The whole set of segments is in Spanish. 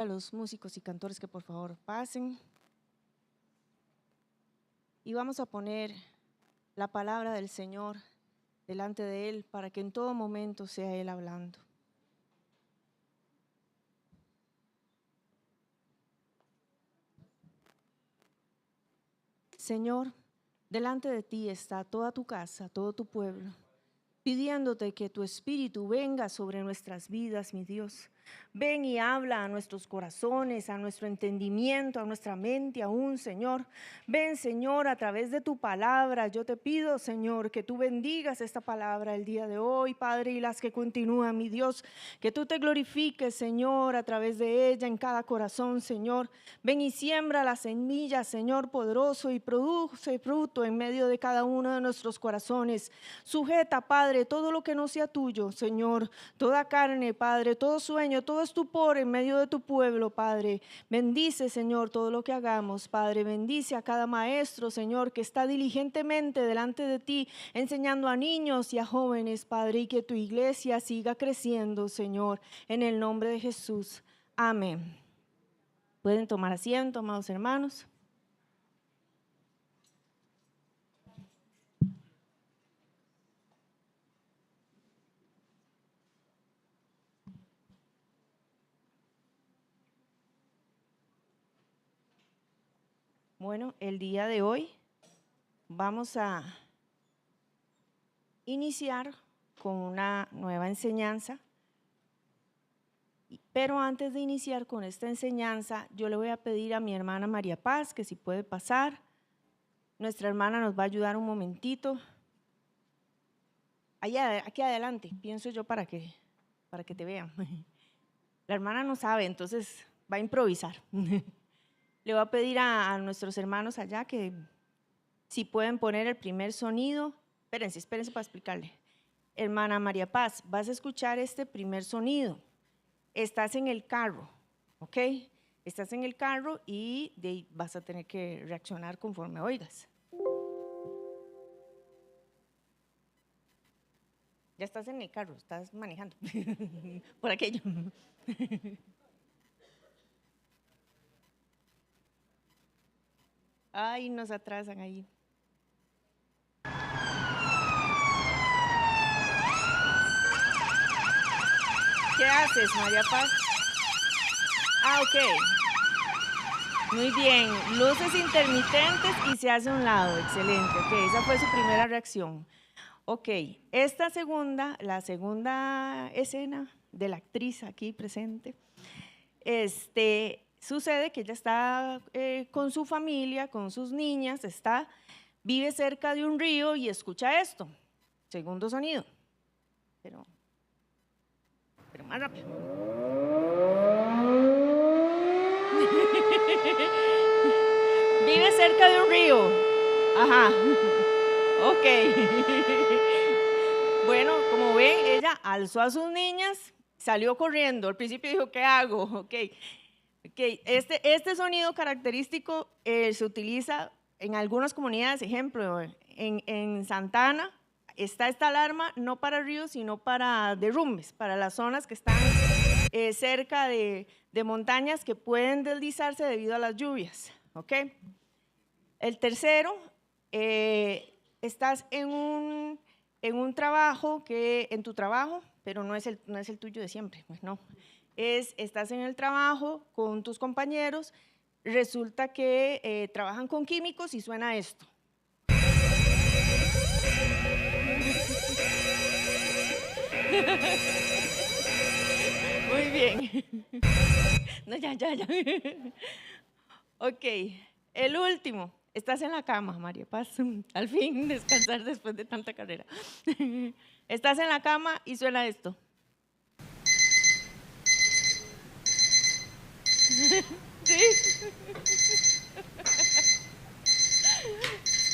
a los músicos y cantores que por favor pasen. Y vamos a poner la palabra del Señor delante de Él para que en todo momento sea Él hablando. Señor, delante de ti está toda tu casa, todo tu pueblo, pidiéndote que tu Espíritu venga sobre nuestras vidas, mi Dios. Ven y habla a nuestros corazones, a nuestro entendimiento, a nuestra mente aún, Señor. Ven, Señor, a través de tu palabra. Yo te pido, Señor, que tú bendigas esta palabra el día de hoy, Padre, y las que continúan, mi Dios. Que tú te glorifiques, Señor, a través de ella en cada corazón, Señor. Ven y siembra la semilla, Señor, poderoso, y produce fruto en medio de cada uno de nuestros corazones. Sujeta, Padre, todo lo que no sea tuyo, Señor. Toda carne, Padre, todo sueño, todo estupor en medio de tu pueblo, Padre. Bendice, Señor, todo lo que hagamos, Padre. Bendice a cada maestro, Señor, que está diligentemente delante de ti, enseñando a niños y a jóvenes, Padre, y que tu iglesia siga creciendo, Señor, en el nombre de Jesús. Amén. Pueden tomar asiento, amados hermanos. Bueno, el día de hoy vamos a iniciar con una nueva enseñanza, pero antes de iniciar con esta enseñanza, yo le voy a pedir a mi hermana María Paz que si puede pasar. Nuestra hermana nos va a ayudar un momentito. Allá, aquí adelante, pienso yo para que te vean. La hermana no sabe, entonces va a improvisar. Le voy a pedir a nuestros hermanos allá que si pueden poner el primer sonido. Espérense para explicarle. Hermana María Paz, vas a escuchar este primer sonido. Estás en el carro, ¿ok? Estás en el carro y de ahí vas a tener que reaccionar conforme oigas. Ya estás en el carro, estás manejando por aquello. Ay, nos atrasan ahí. ¿Qué haces, María Paz? Ah, ok. Muy bien, luces intermitentes y se hace a un lado, excelente. Ok, esa fue su primera reacción. Ok, la segunda escena de la actriz aquí presente, sucede que ella está con su familia, con sus niñas, vive cerca de un río y escucha esto, segundo sonido, pero más rápido. Vive cerca de un río, ajá, ok. Bueno, como ven, ella alzó a sus niñas, salió corriendo, al principio dijo, ¿qué hago? Ok. Este sonido característico se utiliza en algunas comunidades, ejemplo, en Santana está esta alarma no para ríos, sino para derrumbes, para las zonas que están cerca de montañas que pueden deslizarse debido a las lluvias. ¿Ok? El tercero, estás en un trabajo, en tu trabajo, pero no es el tuyo de siempre, pues no. Estás en el trabajo con tus compañeros, resulta que trabajan con químicos y suena esto. Muy bien. No, ya. Ok, el último. Estás en la cama, María Paz. Al fin descansar después de tanta carrera. Estás en la cama y suena esto. ¿Sí?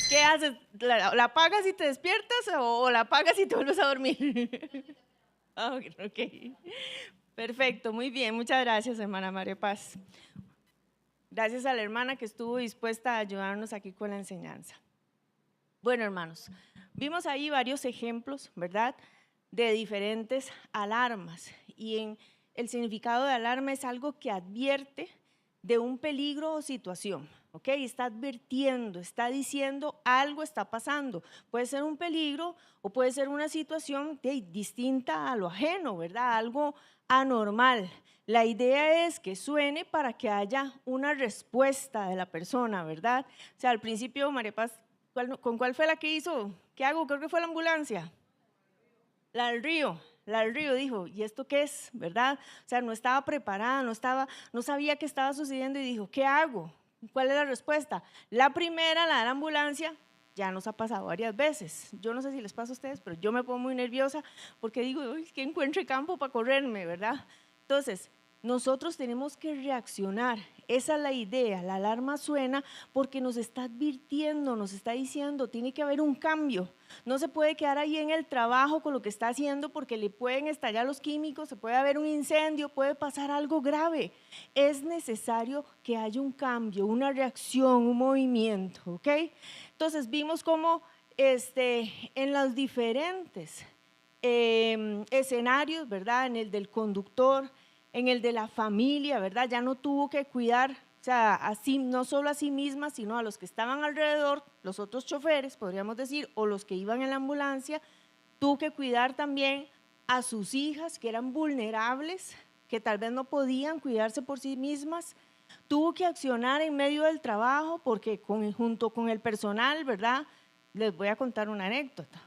¿Qué haces? ¿La apagas y te despiertas o la apagas y te vuelves a dormir? Ok. Perfecto, muy bien. Muchas gracias, hermana María Paz. Gracias a la hermana que estuvo dispuesta a ayudarnos aquí con la enseñanza. Bueno, hermanos, vimos ahí varios ejemplos, ¿verdad?, de diferentes alarmas. Y el significado de alarma es algo que advierte de un peligro o situación, ¿ok? Está advirtiendo, está diciendo algo está pasando. Puede ser un peligro o puede ser una situación distinta a lo ajeno, ¿verdad? Algo anormal. La idea es que suene para que haya una respuesta de la persona, ¿verdad? O sea, al principio, María Paz, ¿con cuál fue la que hizo? ¿Qué hago? Creo que fue la ambulancia. La del río dijo, ¿y esto qué es? ¿Verdad? O sea, no estaba preparada, no sabía qué estaba sucediendo y dijo, ¿qué hago? ¿Cuál es la respuesta? La primera, la de la ambulancia, ya nos ha pasado varias veces. Yo no sé si les pasa a ustedes, pero yo me pongo muy nerviosa porque digo, uy, que encuentre campo para correrme, ¿verdad? Entonces, nosotros tenemos que reaccionar. Esa es la idea, la alarma suena porque nos está advirtiendo, nos está diciendo, tiene que haber un cambio. No se puede quedar ahí en el trabajo con lo que está haciendo porque le pueden estallar los químicos, se puede haber un incendio, puede pasar algo grave. Es necesario que haya un cambio, una reacción, un movimiento, ¿ok? Entonces vimos cómo en los diferentes escenarios, ¿verdad? En el del conductor, en el de la familia, ¿verdad? Ya no tuvo que cuidar, o sea, así, no solo a sí misma, sino a los que estaban alrededor, los otros choferes, podríamos decir, o los que iban en la ambulancia. Tuvo que cuidar también a sus hijas, que eran vulnerables, que tal vez no podían cuidarse por sí mismas. Tuvo que accionar en medio del trabajo, porque junto con el personal, ¿verdad? Les voy a contar una anécdota.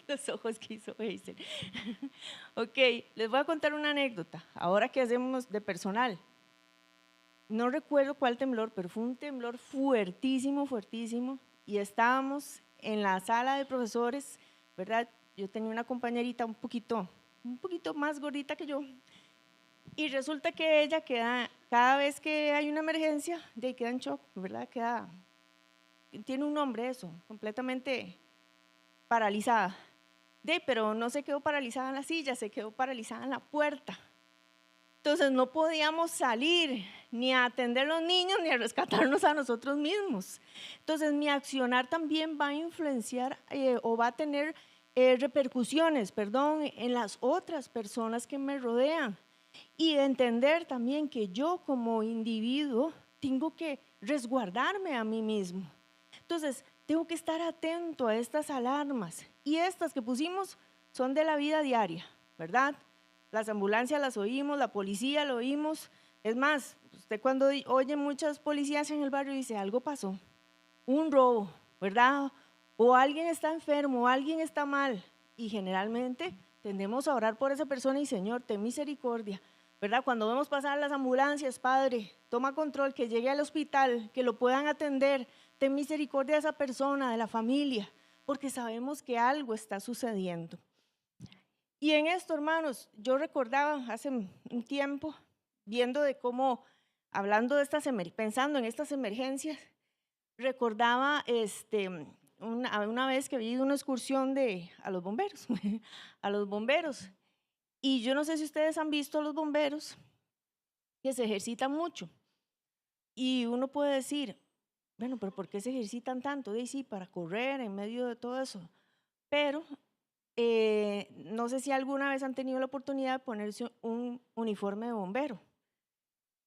Los ojos que hizo Hazel. Ok, les voy a contar una anécdota. Ahora que hacemos de personal. No recuerdo cuál temblor, pero fue un temblor fuertísimo, fuertísimo. Y estábamos en la sala de profesores, ¿verdad? Yo tenía una compañerita un poquito más gordita que yo. Y resulta que ella cada vez que hay una emergencia, queda en shock, ¿verdad? Tiene un nombre eso, completamente paralizada. Pero no se quedó paralizada en la silla, se quedó paralizada en la puerta. Entonces no podíamos salir ni a atender a los niños ni a rescatarnos a nosotros mismos. Entonces mi accionar también va a influenciar o va a tener repercusiones, en las otras personas que me rodean. Y entender también que yo como individuo tengo que resguardarme a mí mismo. Entonces, tengo que estar atento a estas alarmas. Y estas que pusimos son de la vida diaria, ¿verdad? Las ambulancias las oímos, la policía lo oímos. Es más, usted cuando oye muchas policías en el barrio dice, algo pasó, un robo, ¿verdad? O alguien está enfermo, o alguien está mal. Y generalmente tendemos a orar por esa persona y Señor, ten misericordia, ¿verdad? Cuando vemos pasar las ambulancias, Padre, toma control, que llegue al hospital, que lo puedan atender, ten misericordia de esa persona, de la familia, porque sabemos que algo está sucediendo. Y en esto, hermanos, yo recordaba hace un tiempo, viendo de cómo, hablando de pensando en estas emergencias, recordaba una vez que vi una excursión a los bomberos, a los bomberos. Y yo no sé si ustedes han visto a los bomberos que se ejercitan mucho. Y uno puede decir, bueno, pero ¿por qué se ejercitan tanto? Sí, para correr en medio de todo eso. Pero no sé si alguna vez han tenido la oportunidad de ponerse un uniforme de bombero.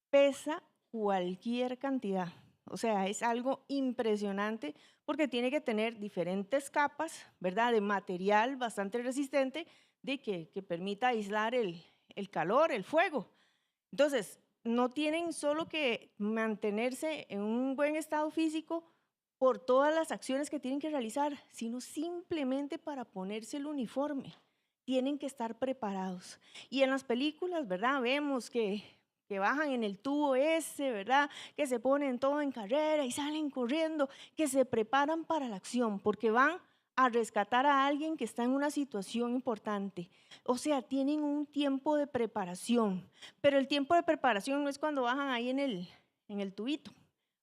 Pesa cualquier cantidad. O sea, es algo impresionante porque tiene que tener diferentes capas, ¿verdad? De material bastante resistente que permita aislar el calor, el fuego. Entonces, no tienen solo que mantenerse en un buen estado físico por todas las acciones que tienen que realizar, sino simplemente para ponerse el uniforme. Tienen que estar preparados. Y en las películas, ¿verdad? Vemos que bajan en el tubo ese, ¿verdad? Que se ponen todo en carrera y salen corriendo, que se preparan para la acción, porque van a rescatar a alguien que está en una situación importante. O sea, tienen un tiempo de preparación, pero el tiempo de preparación no es cuando bajan ahí en el tubito,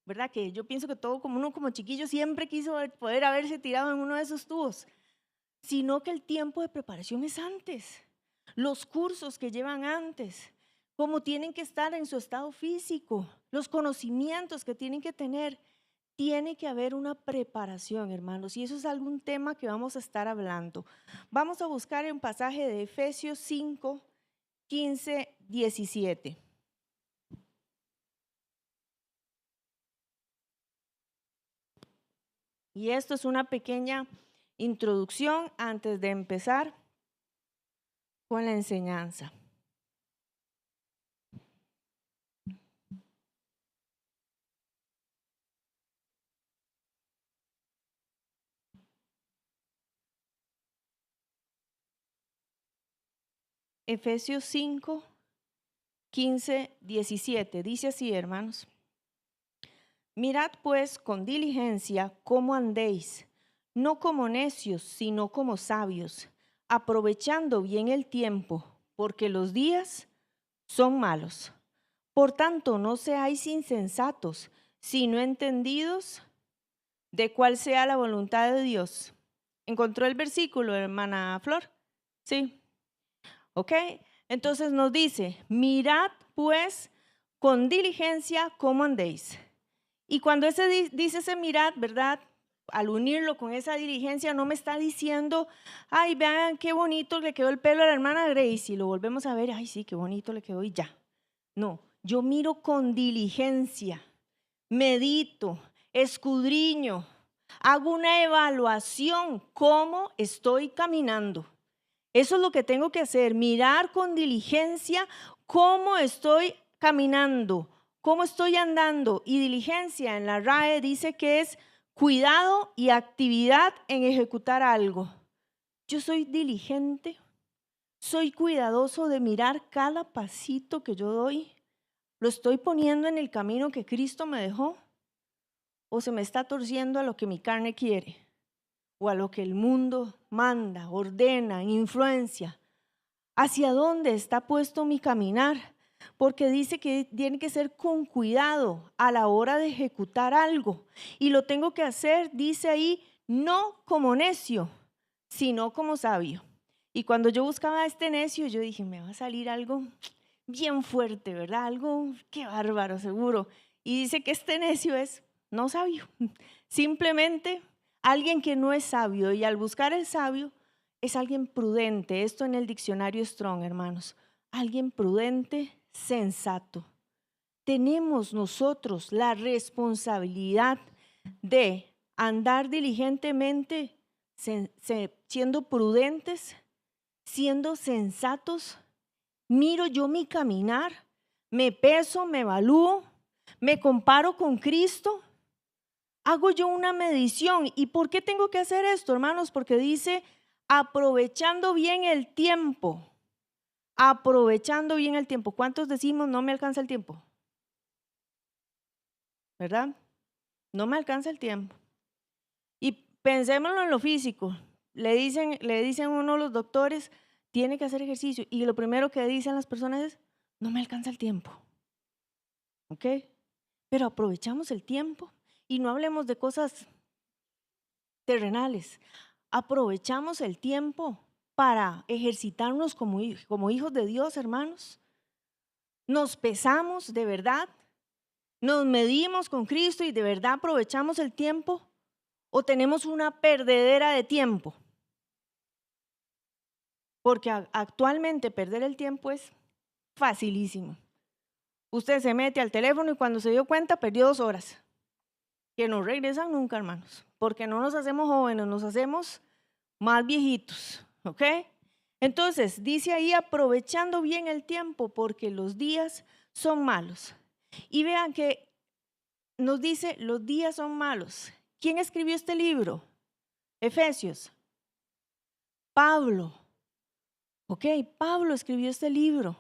¿verdad? Que yo pienso que todo como uno como chiquillo siempre quiso poder haberse tirado en uno de esos tubos, sino que el tiempo de preparación es antes, los cursos que llevan antes, cómo tienen que estar en su estado físico, los conocimientos que tienen que tener. Tiene que haber una preparación, hermanos, y eso es algún tema que vamos a estar hablando. Vamos a buscar un pasaje de Efesios 5, 15, 17. Y esto es una pequeña introducción antes de empezar con la enseñanza. Efesios 5, 15, 17. Dice así, hermanos. Mirad pues con diligencia cómo andéis, no como necios, sino como sabios, aprovechando bien el tiempo, porque los días son malos. Por tanto, no seáis insensatos, sino entendidos de cuál sea la voluntad de Dios. ¿Encontró el versículo, hermana Flor? Sí. ¿Ok? Entonces nos dice, mirad pues con diligencia cómo andéis. Y cuando dice ese mirad, ¿verdad? Al unirlo con esa diligencia, no me está diciendo, ay, vean qué bonito le quedó el pelo a la hermana Grace, y lo volvemos a ver, ay, sí, qué bonito le quedó y ya. No, yo miro con diligencia, medito, escudriño, hago una evaluación, cómo estoy caminando. Eso es lo que tengo que hacer, mirar con diligencia cómo estoy caminando, cómo estoy andando. Y diligencia en la RAE dice que es cuidado y actividad en ejecutar algo. Yo soy diligente, soy cuidadoso de mirar cada pasito que yo doy. ¿Lo estoy poniendo en el camino que Cristo me dejó? ¿O se me está torciendo a lo que mi carne quiere? ¿O a lo que el mundo manda, ordena, influencia? ¿Hacia dónde está puesto mi caminar? Porque dice que tiene que ser con cuidado a la hora de ejecutar algo. Y lo tengo que hacer, dice ahí, no como necio, sino como sabio. Y cuando yo buscaba este necio, yo dije, me va a salir algo bien fuerte, ¿verdad? Algo, qué bárbaro, seguro. Y dice que este necio es no sabio, simplemente alguien que no es sabio. Y al buscar el sabio, es alguien prudente. Esto en el diccionario Strong, hermanos. Alguien prudente, sensato. Tenemos nosotros la responsabilidad de andar diligentemente, siendo prudentes, siendo sensatos. Miro yo mi caminar, me peso, me evalúo, me comparo con Cristo. Hago yo una medición. ¿Y por qué tengo que hacer esto, hermanos? Porque dice, aprovechando bien el tiempo. Aprovechando bien el tiempo. ¿Cuántos decimos no me alcanza el tiempo? ¿Verdad? No me alcanza el tiempo. Y pensémoslo en lo físico. Le dicen uno los doctores, tiene que hacer ejercicio. Y lo primero que dicen las personas es, no me alcanza el tiempo. ¿Ok? Pero aprovechamos el tiempo. Y no hablemos de cosas terrenales. Aprovechamos el tiempo para ejercitarnos como hijos de Dios, hermanos. Nos pesamos de verdad, nos medimos con Cristo y de verdad aprovechamos el tiempo, o tenemos una perdedera de tiempo. Porque actualmente perder el tiempo es facilísimo. Usted se mete al teléfono y cuando se dio cuenta perdió 2 horas, que no regresan nunca, hermanos, porque no nos hacemos jóvenes, nos hacemos más viejitos, ¿ok? Entonces, dice ahí, aprovechando bien el tiempo, porque los días son malos. Y vean que nos dice, los días son malos. ¿Quién escribió este libro? Efesios. Pablo. Ok, Pablo escribió este libro.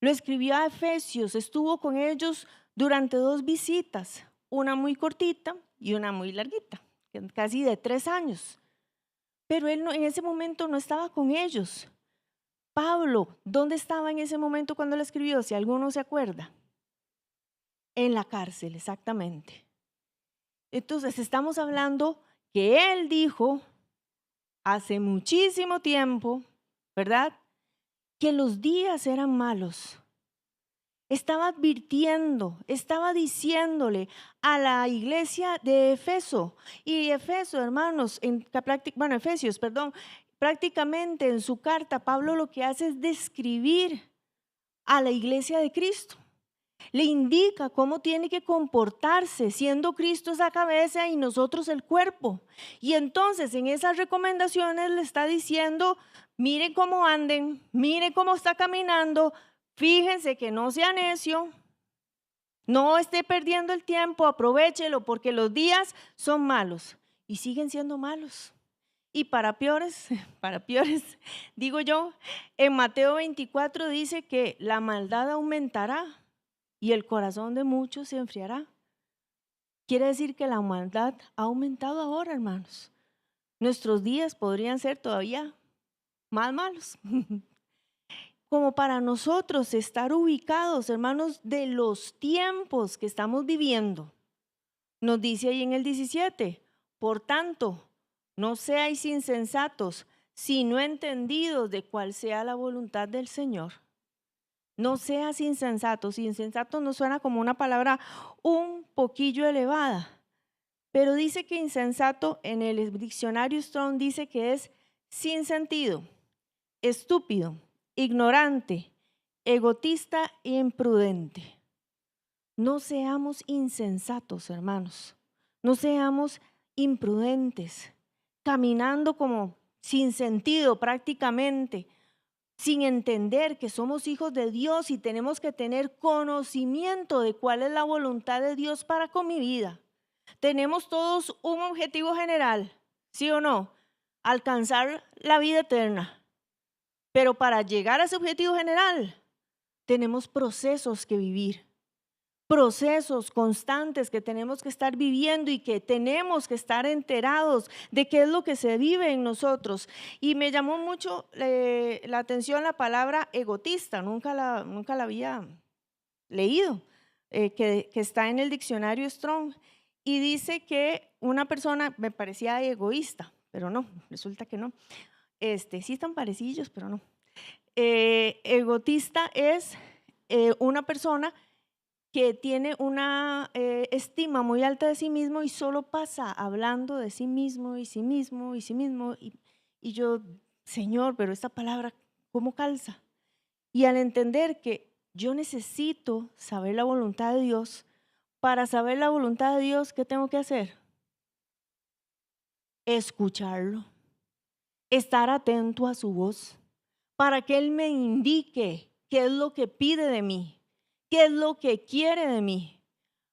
Lo escribió a Efesios, estuvo con ellos durante 2 visitas, una muy cortita y una muy larguita, casi de 3 años. Pero él en ese momento no estaba con ellos. Pablo, ¿dónde estaba en ese momento cuando lo escribió? Si alguno se acuerda. En la cárcel, exactamente. Entonces estamos hablando que él dijo hace muchísimo tiempo, ¿verdad? Que los días eran malos. Estaba advirtiendo, estaba diciéndole a la iglesia de Efeso. Y Efeso, hermanos, Efesios, prácticamente en su carta, Pablo lo que hace es describir a la iglesia de Cristo. Le indica cómo tiene que comportarse, siendo Cristo esa cabeza y nosotros el cuerpo. Y entonces en esas recomendaciones le está diciendo, miren cómo anden, miren cómo está caminando, fíjense que no sea necio, no esté perdiendo el tiempo, aprovéchelo porque los días son malos y siguen siendo malos. Y para peores, digo yo, en Mateo 24 dice que la maldad aumentará y el corazón de muchos se enfriará. Quiere decir que la maldad ha aumentado ahora, hermanos. Nuestros días podrían ser todavía más malos. Como para nosotros estar ubicados, hermanos, de los tiempos que estamos viviendo. Nos dice ahí en el 17, por tanto, no seáis insensatos, sino entendidos de cuál sea la voluntad del Señor. No seas insensatos. Insensato no suena como una palabra un poquillo elevada, pero dice que insensato en el diccionario Strong dice que es sin sentido, estúpido, ignorante, egotista e imprudente. No seamos insensatos, hermanos. No seamos imprudentes, caminando como sin sentido prácticamente, sin entender que somos hijos de Dios y tenemos que tener conocimiento de cuál es la voluntad de Dios para con mi vida. Tenemos todos un objetivo general, ¿sí o no? Alcanzar la vida eterna. Pero para llegar a ese objetivo general, tenemos procesos que vivir. Procesos constantes que tenemos que estar viviendo y que tenemos que estar enterados de qué es lo que se vive en nosotros. Y me llamó mucho la atención la palabra egotista, nunca la había leído, que está en el diccionario Strong. Y dice que una persona, me parecía egoísta, pero no, resulta que no. Sí están parecillos, pero no. Egotista es una persona que tiene una estima muy alta de sí mismo y solo pasa hablando de sí mismo y sí mismo y sí mismo. Y yo, Señor, pero esta palabra, ¿cómo calza? Y al entender que yo necesito saber la voluntad de Dios, para saber la voluntad de Dios, ¿qué tengo que hacer? Escucharlo, estar atento a su voz, para que Él me indique qué es lo que pide de mí, qué es lo que quiere de mí.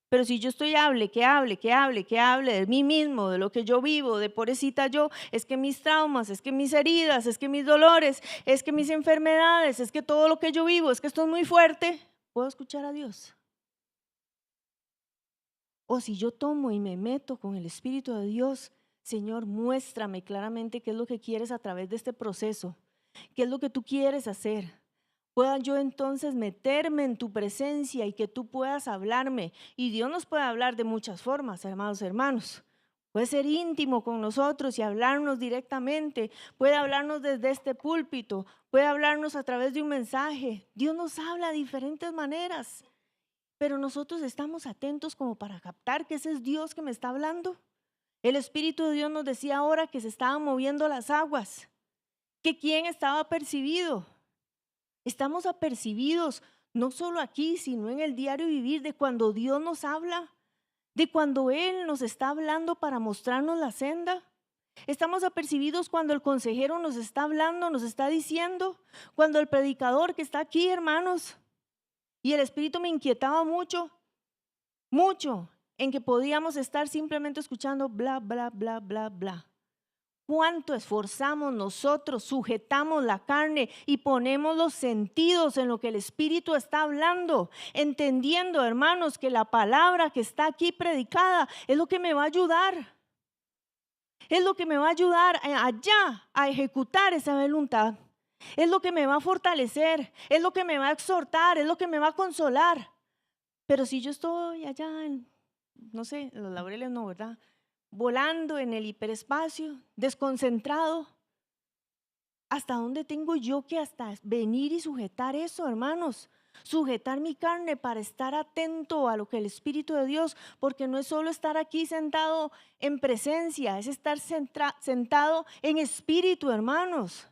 Pero si yo estoy hable de mí mismo, de lo que yo vivo, de pobrecita yo, es que mis traumas, es que mis heridas, es que mis dolores, es que mis enfermedades, es que todo lo que yo vivo, es que esto es muy fuerte, ¿puedo escuchar a Dios? O si yo tomo y me meto con el Espíritu de Dios, Señor, muéstrame claramente qué es lo que quieres a través de este proceso, qué es lo que tú quieres hacer. Pueda yo entonces meterme en tu presencia y que tú puedas hablarme. Y Dios nos puede hablar de muchas formas, hermanos. Puede ser íntimo con nosotros y hablarnos directamente. Puede hablarnos desde este púlpito. Puede hablarnos a través de un mensaje. Dios nos habla de diferentes maneras. Pero nosotros estamos atentos como para captar que ese es Dios que me está hablando. El Espíritu de Dios nos decía ahora que se estaban moviendo las aguas. Que quién estaba apercibido. Estamos apercibidos no solo aquí, sino en el diario vivir de cuando Dios nos habla, de cuando Él nos está hablando para mostrarnos la senda. Estamos apercibidos cuando el consejero nos está hablando, nos está diciendo, cuando el predicador que está aquí, hermanos, y el Espíritu me inquietaba mucho, en que podíamos estar simplemente escuchando bla, bla, bla, bla, bla. ¿Cuánto esforzamos nosotros, sujetamos la carne y ponemos los sentidos en lo que el Espíritu está hablando? Entendiendo, hermanos, que la palabra que está aquí predicada es lo que me va a ayudar. Es lo que me va a ayudar allá a ejecutar esa voluntad. Es lo que me va a fortalecer, es lo que me va a exhortar, es lo que me va a consolar. Pero si yo estoy allá en, no sé, en los laureles no, ¿verdad? Volando en el hiperespacio, desconcentrado. ¿Hasta dónde tengo yo que hasta venir y sujetar eso, hermanos? Sujetar mi carne para estar atento a lo que el Espíritu de Dios, porque no es solo estar aquí sentado en presencia, es estar sentado en espíritu, hermanos.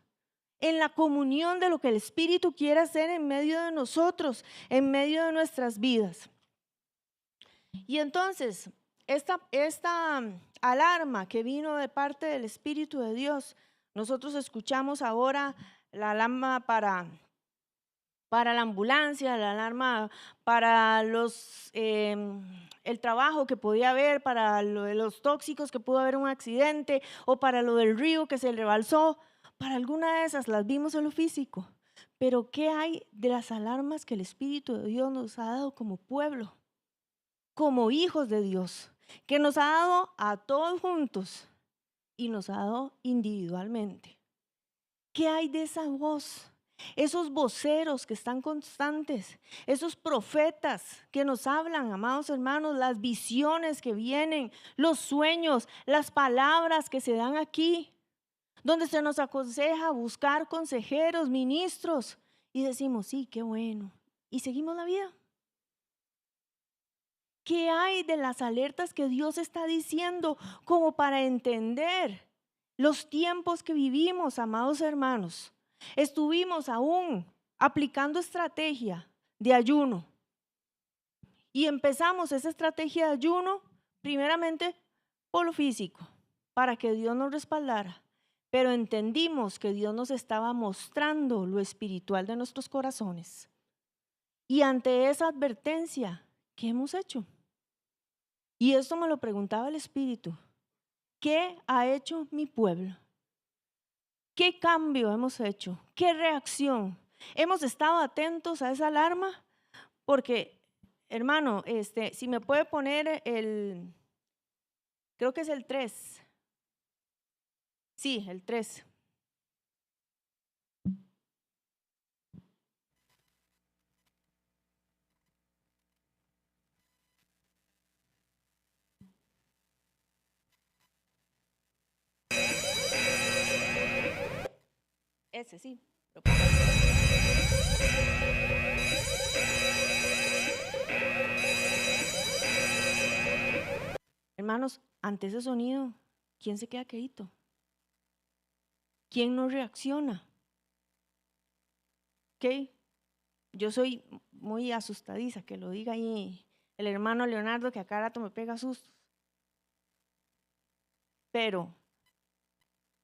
en la comunión de lo que el Espíritu quiere hacer en medio de nosotros, en medio de nuestras vidas. Y entonces, esta alarma que vino de parte del Espíritu de Dios, nosotros escuchamos ahora la alarma para la ambulancia, la alarma para el trabajo que podía haber, para lo de los tóxicos que pudo haber un accidente, o para lo del río que se rebalsó. Para alguna de esas las vimos en lo físico. Pero ¿qué hay de las alarmas que el Espíritu de Dios nos ha dado como pueblo, como hijos de Dios, que nos ha dado a todos juntos y nos ha dado individualmente? ¿Qué hay de esa voz? Esos voceros que están constantes, esos profetas que nos hablan, amados hermanos, las visiones que vienen, los sueños, las palabras que se dan aquí, donde se nos aconseja buscar consejeros, ministros, y decimos, sí, qué bueno, y seguimos la vida. ¿Qué hay de las alertas que Dios está diciendo como para entender los tiempos que vivimos, amados hermanos? Estuvimos aún aplicando estrategia de ayuno y empezamos esa estrategia de ayuno primeramente por lo físico, para que Dios nos respaldara, pero entendimos que Dios nos estaba mostrando lo espiritual de nuestros corazones. Y ante esa advertencia, ¿qué hemos hecho? Y esto me lo preguntaba el Espíritu. ¿Qué ha hecho mi pueblo? ¿Qué cambio hemos hecho? ¿Qué reacción? ¿Hemos estado atentos a esa alarma? Porque, hermano, si me puede poner creo que es el 3. Sí, el 3. Ese sí. Hermanos, ante ese sonido, ¿quién se queda quedito? ¿Quién no reacciona? ¿Ok? Yo soy muy asustadiza, que lo diga ahí el hermano Leonardo, que a cada rato me pega sustos. Pero,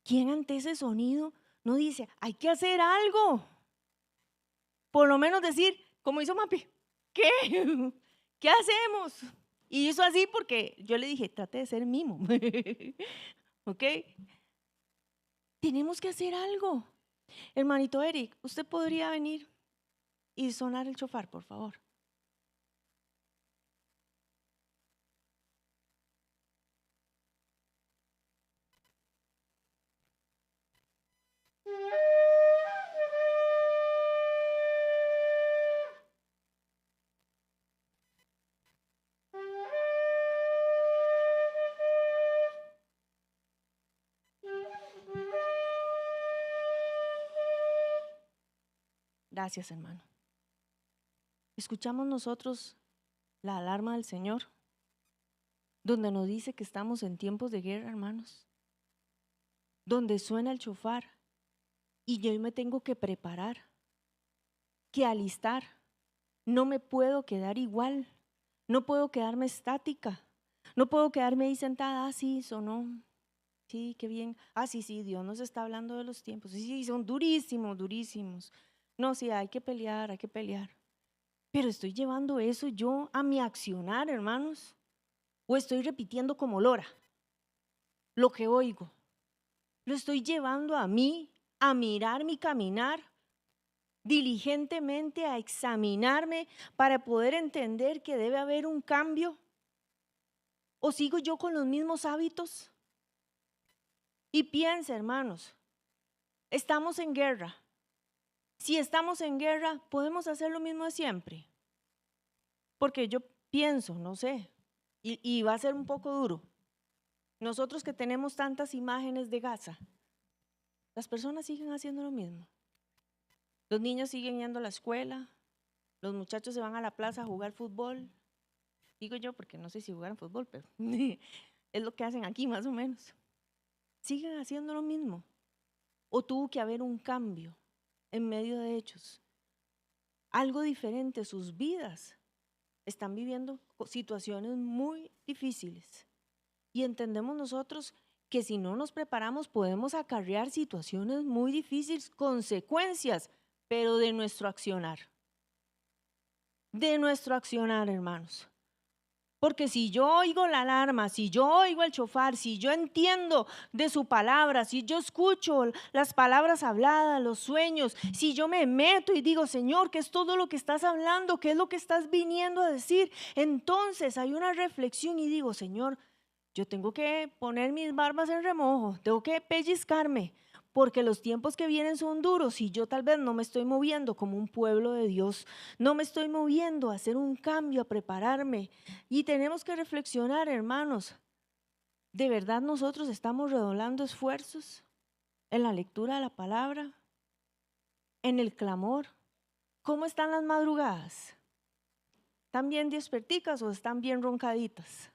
¿quién ante ese sonido no dice, hay que hacer algo? Por lo menos decir, como hizo Mapi, ¿qué? ¿Qué hacemos? Y hizo así porque yo le dije, trate de ser mimo. ¿Ok? Tenemos que hacer algo. Hermanito Eric, ¿usted podría venir y sonar el chofar, por favor? Gracias, hermano. Escuchamos nosotros la alarma del Señor, donde nos dice que estamos en tiempos de guerra, hermanos, donde suena el chofar y yo me tengo que preparar, que alistar. No me puedo quedar igual, no puedo quedarme estática, no puedo quedarme ahí sentada, sí, sonó, sí, qué bien, sí, sí, Dios nos está hablando de los tiempos, sí, sí, son durísimos, durísimos. No, sí, hay que pelear, hay que pelear. Pero estoy llevando eso yo a mi accionar, hermanos, o estoy repitiendo como lora lo que oigo. Lo estoy llevando a mí a mirar mi caminar diligentemente, a examinarme para poder entender que debe haber un cambio. ¿O sigo yo con los mismos hábitos? Y piensa, hermanos, estamos en guerra. Si estamos en guerra, ¿podemos hacer lo mismo de siempre? Porque yo pienso, no sé, y va a ser un poco duro. Nosotros que tenemos tantas imágenes de Gaza, las personas siguen haciendo lo mismo. Los niños siguen yendo a la escuela, los muchachos se van a la plaza a jugar fútbol. Digo yo porque no sé si jugaran fútbol, pero es lo que hacen aquí más o menos. Siguen haciendo lo mismo. o tuvo que haber un cambio en medio de ellos. Algo diferente, sus vidas están viviendo situaciones muy difíciles. Y entendemos nosotros que si no nos preparamos podemos acarrear situaciones muy difíciles, consecuencias, pero de nuestro accionar. De nuestro accionar, hermanos. Porque si yo oigo la alarma, si yo oigo el chofar, si yo entiendo de su palabra, si yo escucho las palabras habladas, los sueños, si yo me meto y digo, Señor, ¿qué es todo lo que estás hablando? ¿Qué es lo que estás viniendo a decir? Entonces hay una reflexión y digo, Señor, yo tengo que poner mis barbas en remojo, tengo que pellizcarme, porque los tiempos que vienen son duros y yo tal vez no me estoy moviendo como un pueblo de Dios, no me estoy moviendo a hacer un cambio, a prepararme. Y tenemos que reflexionar, hermanos, ¿de verdad nosotros estamos redoblando esfuerzos en la lectura de la palabra, en el clamor? ¿Cómo están las madrugadas? ¿Están bien desperticas o están bien roncaditas?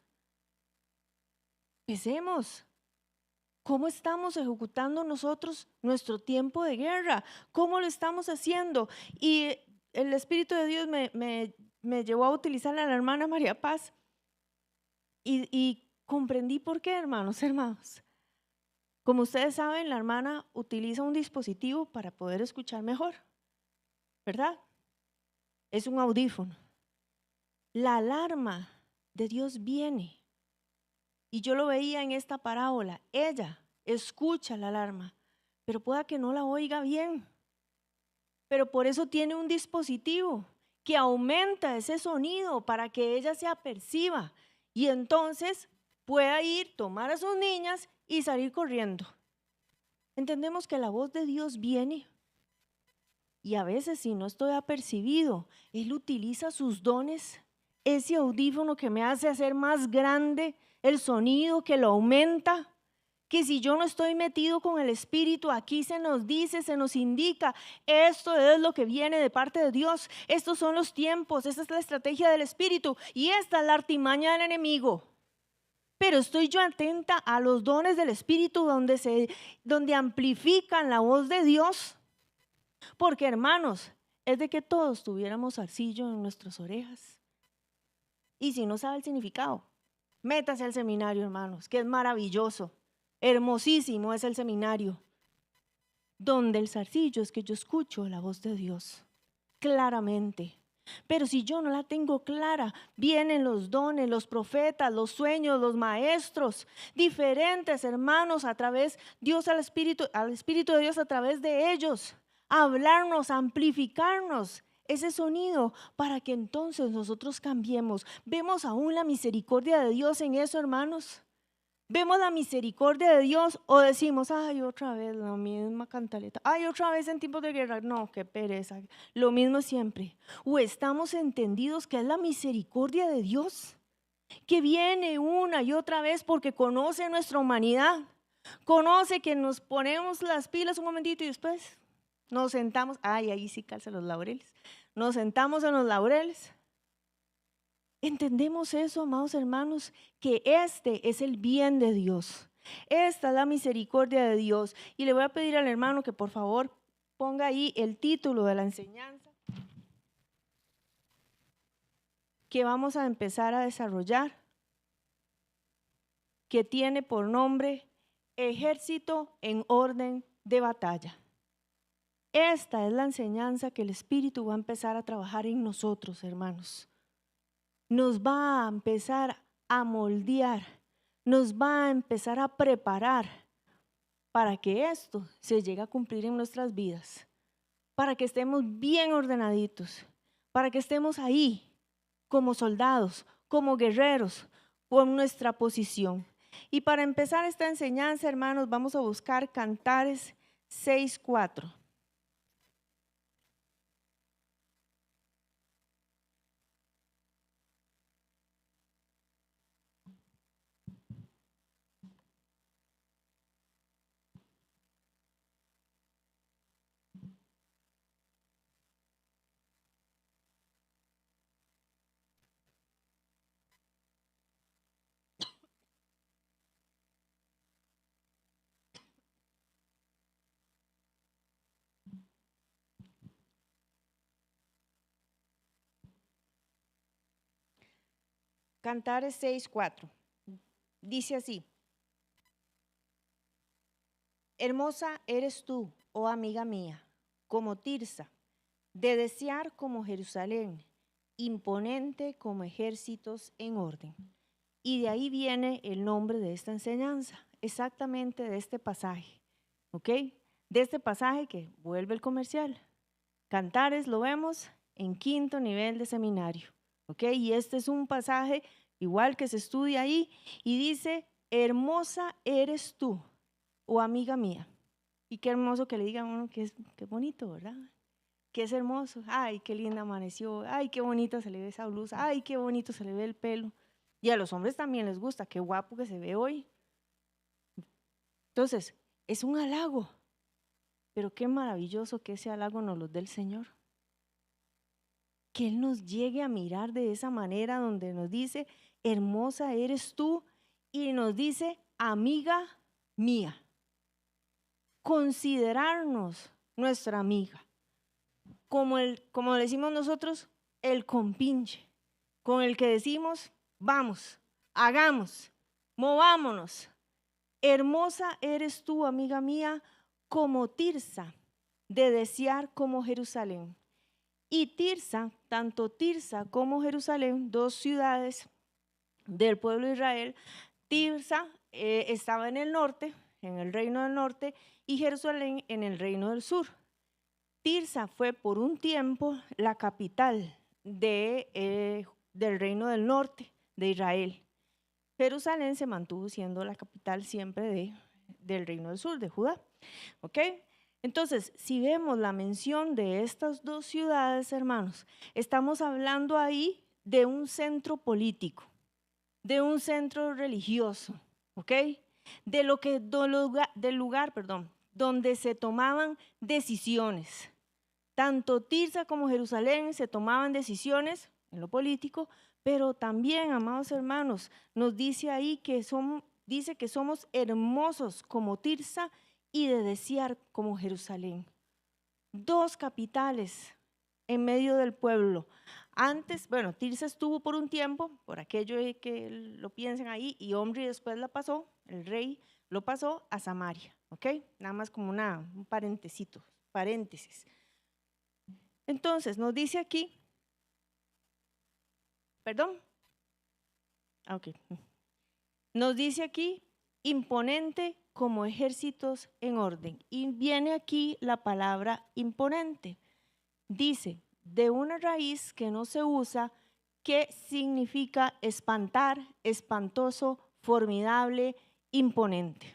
Pensemos. ¿Cómo estamos ejecutando nosotros nuestro tiempo de guerra? ¿Cómo lo estamos haciendo? Y el Espíritu de Dios me llevó a utilizar a la hermana María Paz y comprendí por qué, hermanos. Como ustedes saben, la hermana utiliza un dispositivo para poder escuchar mejor, ¿verdad? Es un audífono. La alarma de Dios viene. Y yo lo veía en esta parábola. Ella escucha la alarma, pero pueda que no la oiga bien. Pero por eso tiene un dispositivo que aumenta ese sonido para que ella se aperciba y entonces pueda ir, tomar a sus niñas y salir corriendo. Entendemos que la voz de Dios viene y a veces si no estoy apercibido, Él utiliza sus dones, ese audífono que me hace hacer más grande el sonido, que lo aumenta. Que si yo no estoy metido con el Espíritu, aquí se nos dice, se nos indica, esto es lo que viene de parte de Dios, estos son los tiempos, esta es la estrategia del Espíritu y esta es la artimaña del enemigo. Pero estoy yo atenta a los dones del Espíritu donde amplifican la voz de Dios, porque hermanos, es de que todos tuviéramos arcillo en nuestras orejas. Y si no sabe el significado, métase al seminario, hermanos, que es maravilloso. Hermosísimo es el seminario, donde el zarcillo es que yo escucho la voz de Dios claramente. Pero si yo no la tengo clara, vienen los dones, los profetas, los sueños, los maestros, diferentes hermanos a través, Dios al Espíritu de Dios a través de ellos, a hablarnos, a amplificarnos ese sonido para que entonces nosotros cambiemos. Vemos aún la misericordia de Dios en eso, hermanos. Vemos la misericordia de Dios o decimos, ay, otra vez la misma cantaleta, ay, otra vez en tiempos de guerra, no, qué pereza, lo mismo siempre. O estamos entendidos que es la misericordia de Dios, que viene una y otra vez porque conoce nuestra humanidad, conoce que nos ponemos las pilas un momentito y después nos sentamos, ay, ahí sí calza los laureles, nos sentamos en los laureles. Entendemos eso, amados hermanos, que este es el bien de Dios. Esta es la misericordia de Dios. Y le voy a pedir al hermano que por favor ponga ahí el título de la enseñanza que vamos a empezar a desarrollar, que tiene por nombre Ejército en orden de batalla. Esta es la enseñanza que el Espíritu va a empezar a trabajar en nosotros, hermanos. Nos va a empezar a moldear, nos va a empezar a preparar para que esto se llegue a cumplir en nuestras vidas, para que estemos bien ordenaditos, para que estemos ahí como soldados, como guerreros, con nuestra posición. Y para empezar esta enseñanza, hermanos, vamos a buscar Cantares 6:4. Cantares 6:4. Dice así: hermosa eres tú, oh amiga mía, como Tirsa, de desear como Jerusalén, imponente como ejércitos en orden. Y de ahí viene el nombre de esta enseñanza, exactamente de este pasaje, ¿ok? De este pasaje que vuelve el comercial. Cantares lo vemos en 5º nivel de seminario, ¿ok? Y este es un pasaje igual que se estudia ahí y dice, hermosa eres tú, oh amiga mía. Y qué hermoso que le digan a uno que es qué bonito, ¿verdad? Que es hermoso. Ay, qué linda amaneció. Ay, qué bonita se le ve esa blusa. Ay, qué bonito se le ve el pelo. Y a los hombres también les gusta, qué guapo que se ve hoy. Entonces, es un halago, pero qué maravilloso que ese halago nos lo dé el Señor. Que Él nos llegue a mirar de esa manera donde nos dice, hermosa eres tú, y nos dice, amiga mía. Considerarnos nuestra amiga. Como decimos nosotros, el compinche, con el que decimos, vamos, hagamos, movámonos. Hermosa eres tú, amiga mía, como Tirsa, de desear como Jerusalén. Y Tirsa, tanto Tirsa como Jerusalén, 2 ciudades del pueblo de Israel. Tirsa estaba en el norte, en el reino del norte, y Jerusalén en el reino del sur. Tirsa fue por un tiempo la capital del reino del norte de Israel. Jerusalén se mantuvo siendo la capital siempre del reino del sur, de Judá. ¿Ok? Entonces, si vemos la mención de estas 2 ciudades, hermanos, estamos hablando ahí de un centro político, de un centro religioso, ¿ok? Del lugar, donde se tomaban decisiones. Tanto Tirsa como Jerusalén se tomaban decisiones en lo político, pero también, amados hermanos, nos dice ahí que somos hermosos como Tirsa y de desear como Jerusalén. 2 capitales en medio del pueblo. Antes, bueno, Tirsa estuvo por un tiempo, por aquello de que lo piensen ahí, y Omri después la pasó, el rey lo pasó a Samaria, ¿ok? Nada más como un paréntesis. Entonces, nos dice aquí, perdón, ok, nos dice aquí, imponente como ejércitos en orden. Y viene aquí la palabra imponente. Dice, de una raíz que no se usa, que significa espantar, espantoso, formidable, imponente.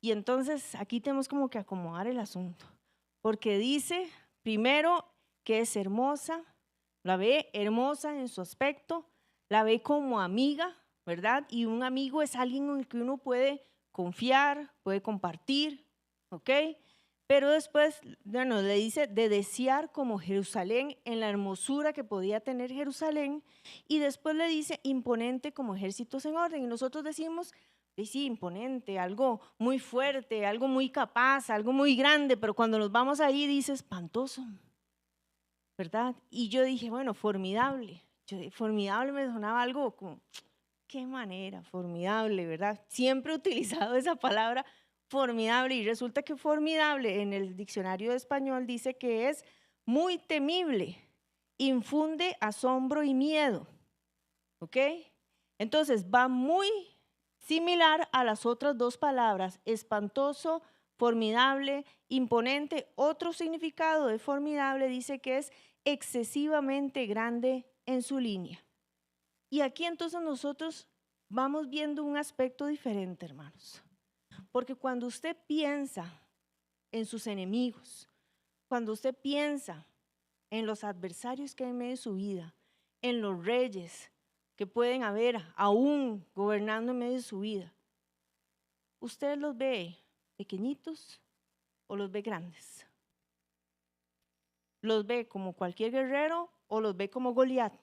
Y entonces aquí tenemos como que acomodar el asunto, porque dice, primero, que es hermosa, la ve hermosa en su aspecto, la ve como amiga, ¿verdad? Y un amigo es alguien en el que uno puede confiar, puede compartir, ¿ok? Pero después, bueno, le dice de desear como Jerusalén en la hermosura que podía tener Jerusalén, y después le dice imponente como ejércitos en orden. Y nosotros decimos, sí, imponente, algo muy fuerte, algo muy capaz, algo muy grande, pero cuando nos vamos ahí dice espantoso, ¿verdad? Y yo dije, bueno, formidable. Formidable me sonaba algo como, qué manera, formidable, ¿verdad? Siempre he utilizado esa palabra formidable, y resulta que formidable en el diccionario de español dice que es muy temible, infunde asombro y miedo, ¿ok? Entonces va muy similar a las otras 2 palabras, espantoso, formidable, imponente. Otro significado de formidable dice que es excesivamente grande en su línea. Y aquí entonces nosotros vamos viendo un aspecto diferente, hermanos. Porque cuando usted piensa en sus enemigos, cuando usted piensa en los adversarios que hay en medio de su vida, en los reyes que pueden haber aún gobernando en medio de su vida, ¿usted los ve pequeñitos o los ve grandes? ¿Los ve como cualquier guerrero o los ve como Goliat?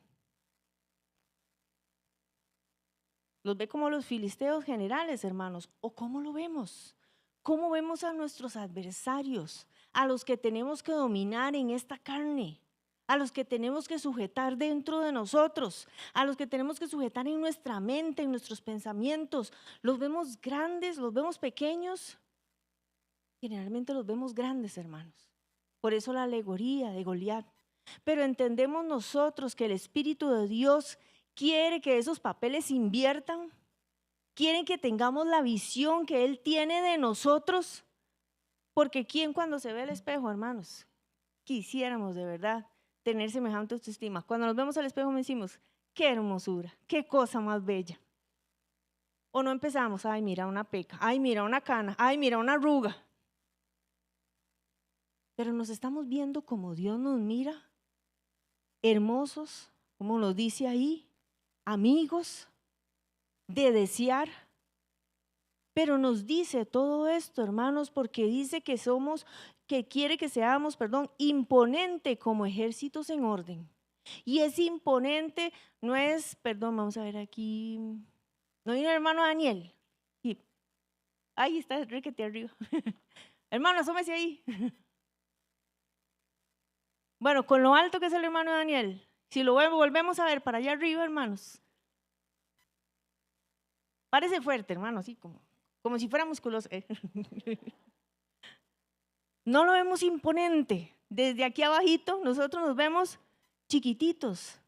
¿Los ve como los filisteos generales, hermanos? ¿O cómo lo vemos? ¿Cómo vemos a nuestros adversarios, a los que tenemos que dominar en esta carne, a los que tenemos que sujetar dentro de nosotros, a los que tenemos que sujetar en nuestra mente, en nuestros pensamientos. Los vemos grandes, los vemos pequeños. Generalmente los vemos grandes, hermanos. Por eso la alegoría de Goliat. Pero entendemos nosotros que el Espíritu de Dios quiere que esos papeles inviertan, quiere que tengamos la visión que Él tiene de nosotros. Porque ¿quién cuando se ve al espejo, hermanos? Quisiéramos de verdad tener semejante autoestima. Cuando nos vemos al espejo me decimos, qué hermosura, qué cosa más bella. O no empezamos, ay mira una peca, ay mira una cana, ay mira una arruga. Pero nos estamos viendo como Dios nos mira, hermosos, como nos dice ahí, amigos, de desear. Pero nos dice todo esto, hermanos, porque dice que somos, que quiere que seamos, imponente como ejércitos en orden. Y es imponente, no es, vamos a ver aquí, no vino el hermano Daniel. Y, ahí está, requete arriba. Hermano, asómese ahí. Bueno, con lo alto que es el hermano Daniel, si lo volvemos a ver para allá arriba, hermanos, parece fuerte, hermano, así como si fuera musculoso. No lo vemos imponente. Desde aquí abajito nosotros nos vemos chiquititos.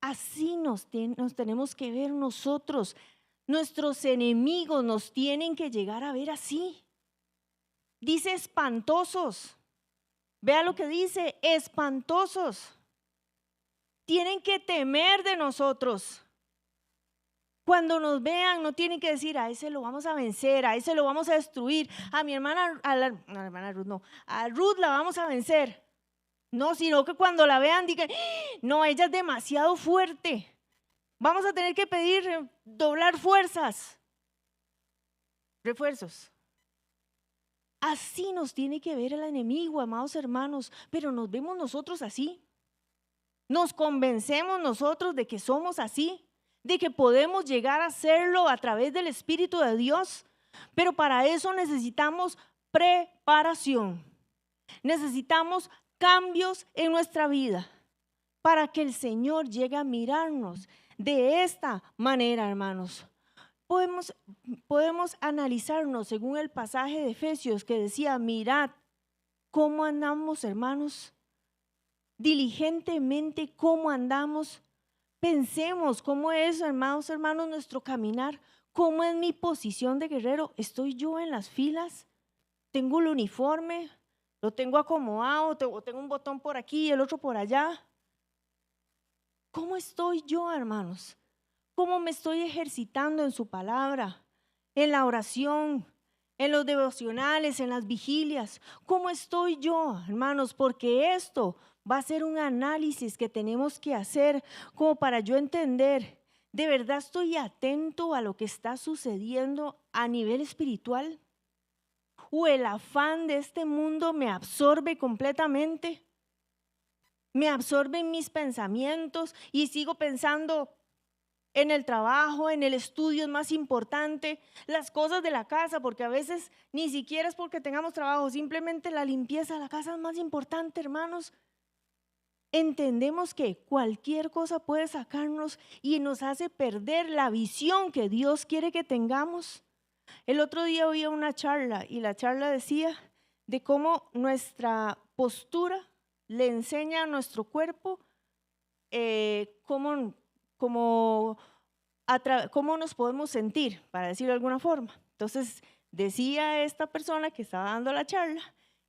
Así nos tenemos que ver nosotros. Nuestros enemigos nos tienen que llegar a ver así. Dice espantosos. Vea lo que dice, espantosos. Tienen que temer de nosotros. Cuando nos vean no tienen que decir, a ese lo vamos a vencer, a ese lo vamos a destruir, a mi hermana, a Ruth la vamos a vencer. No, sino que cuando la vean digan, no, ella es demasiado fuerte. Vamos a tener que pedir, doblar fuerzas, refuerzos. Así nos tiene que ver el enemigo, amados hermanos, pero nos vemos nosotros así. Nos convencemos nosotros de que somos así, de que podemos llegar a hacerlo a través del Espíritu de Dios, pero para eso necesitamos preparación, necesitamos cambios en nuestra vida para que el Señor llegue a mirarnos de esta manera, hermanos. Podemos analizarnos según el pasaje de Efesios que decía, mirad cómo andamos, hermanos, diligentemente cómo andamos. Pensemos cómo es, hermanos, nuestro caminar, cómo es mi posición de guerrero. ¿Estoy yo en las filas? ¿Tengo el uniforme? ¿Lo tengo acomodado? ¿Tengo un botón por aquí y el otro por allá? ¿Cómo estoy yo, hermanos? ¿Cómo me estoy ejercitando en su palabra, en la oración, en los devocionales, en las vigilias? ¿Cómo estoy yo, hermanos? Porque esto va a ser un análisis que tenemos que hacer como para yo entender, ¿de verdad estoy atento a lo que está sucediendo a nivel espiritual? ¿O el afán de este mundo me absorbe completamente? Me absorben mis pensamientos y sigo pensando en el trabajo, en el estudio es más importante, las cosas de la casa, porque a veces ni siquiera es porque tengamos trabajo, simplemente la limpieza de la casa es más importante, hermanos. Entendemos que cualquier cosa puede sacarnos y nos hace perder la visión que Dios quiere que tengamos. El otro día oía una charla y la charla decía de cómo nuestra postura le enseña a nuestro cuerpo cómo nos podemos sentir, para decirlo de alguna forma. Entonces decía esta persona que estaba dando la charla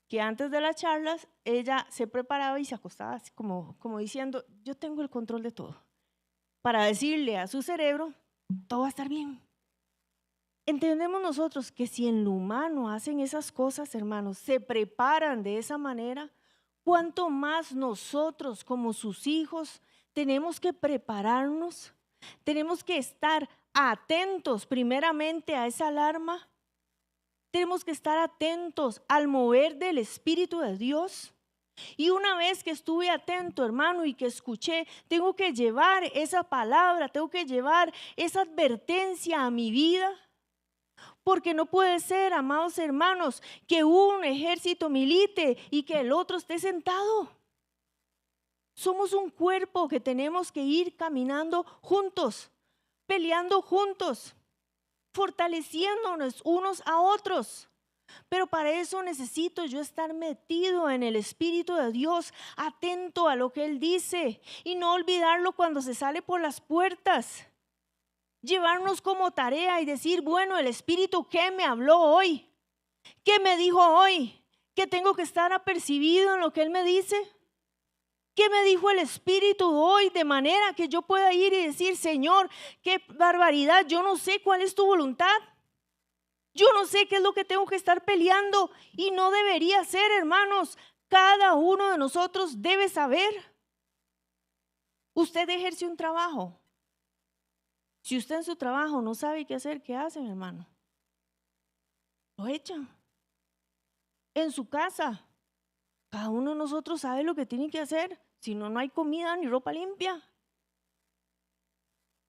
que antes de las charlas ella se preparaba y se acostaba así como diciendo, yo tengo el control de todo, para decirle a su cerebro, todo va a estar bien. Entendemos nosotros que si en lo humano hacen esas cosas, hermanos, se preparan de esa manera, ¿cuánto más nosotros como sus hijos tenemos que prepararnos? Tenemos que estar atentos primeramente a esa alarma. Tenemos que estar atentos al mover del Espíritu de Dios. Y una vez que estuve atento, hermano, y que escuché, tengo que llevar esa palabra, tengo que llevar esa advertencia a mi vida. Porque no puede ser, amados hermanos, que un ejército milite y que el otro esté sentado. Somos un cuerpo que tenemos que ir caminando juntos, peleando juntos, fortaleciéndonos unos a otros. Pero para eso necesito yo estar metido en el Espíritu de Dios, atento a lo que Él dice y no olvidarlo cuando se sale por las puertas. Llevarnos como tarea y decir, bueno, el Espíritu, ¿qué me habló hoy? ¿Qué me dijo hoy? ¿Qué tengo que estar apercibido en lo que Él me dice? ¿Qué me dijo el Espíritu hoy? De manera que yo pueda ir y decir, Señor, qué barbaridad, yo no sé cuál es tu voluntad. Yo no sé qué es lo que tengo que estar peleando y no debería ser, hermanos. Cada uno de nosotros debe saber. Usted ejerce un trabajo. Si usted en su trabajo no sabe qué hacer, ¿qué hace, mi hermano? Lo echan. En su casa, cada uno de nosotros sabe lo que tiene que hacer. Si no, no hay comida ni ropa limpia.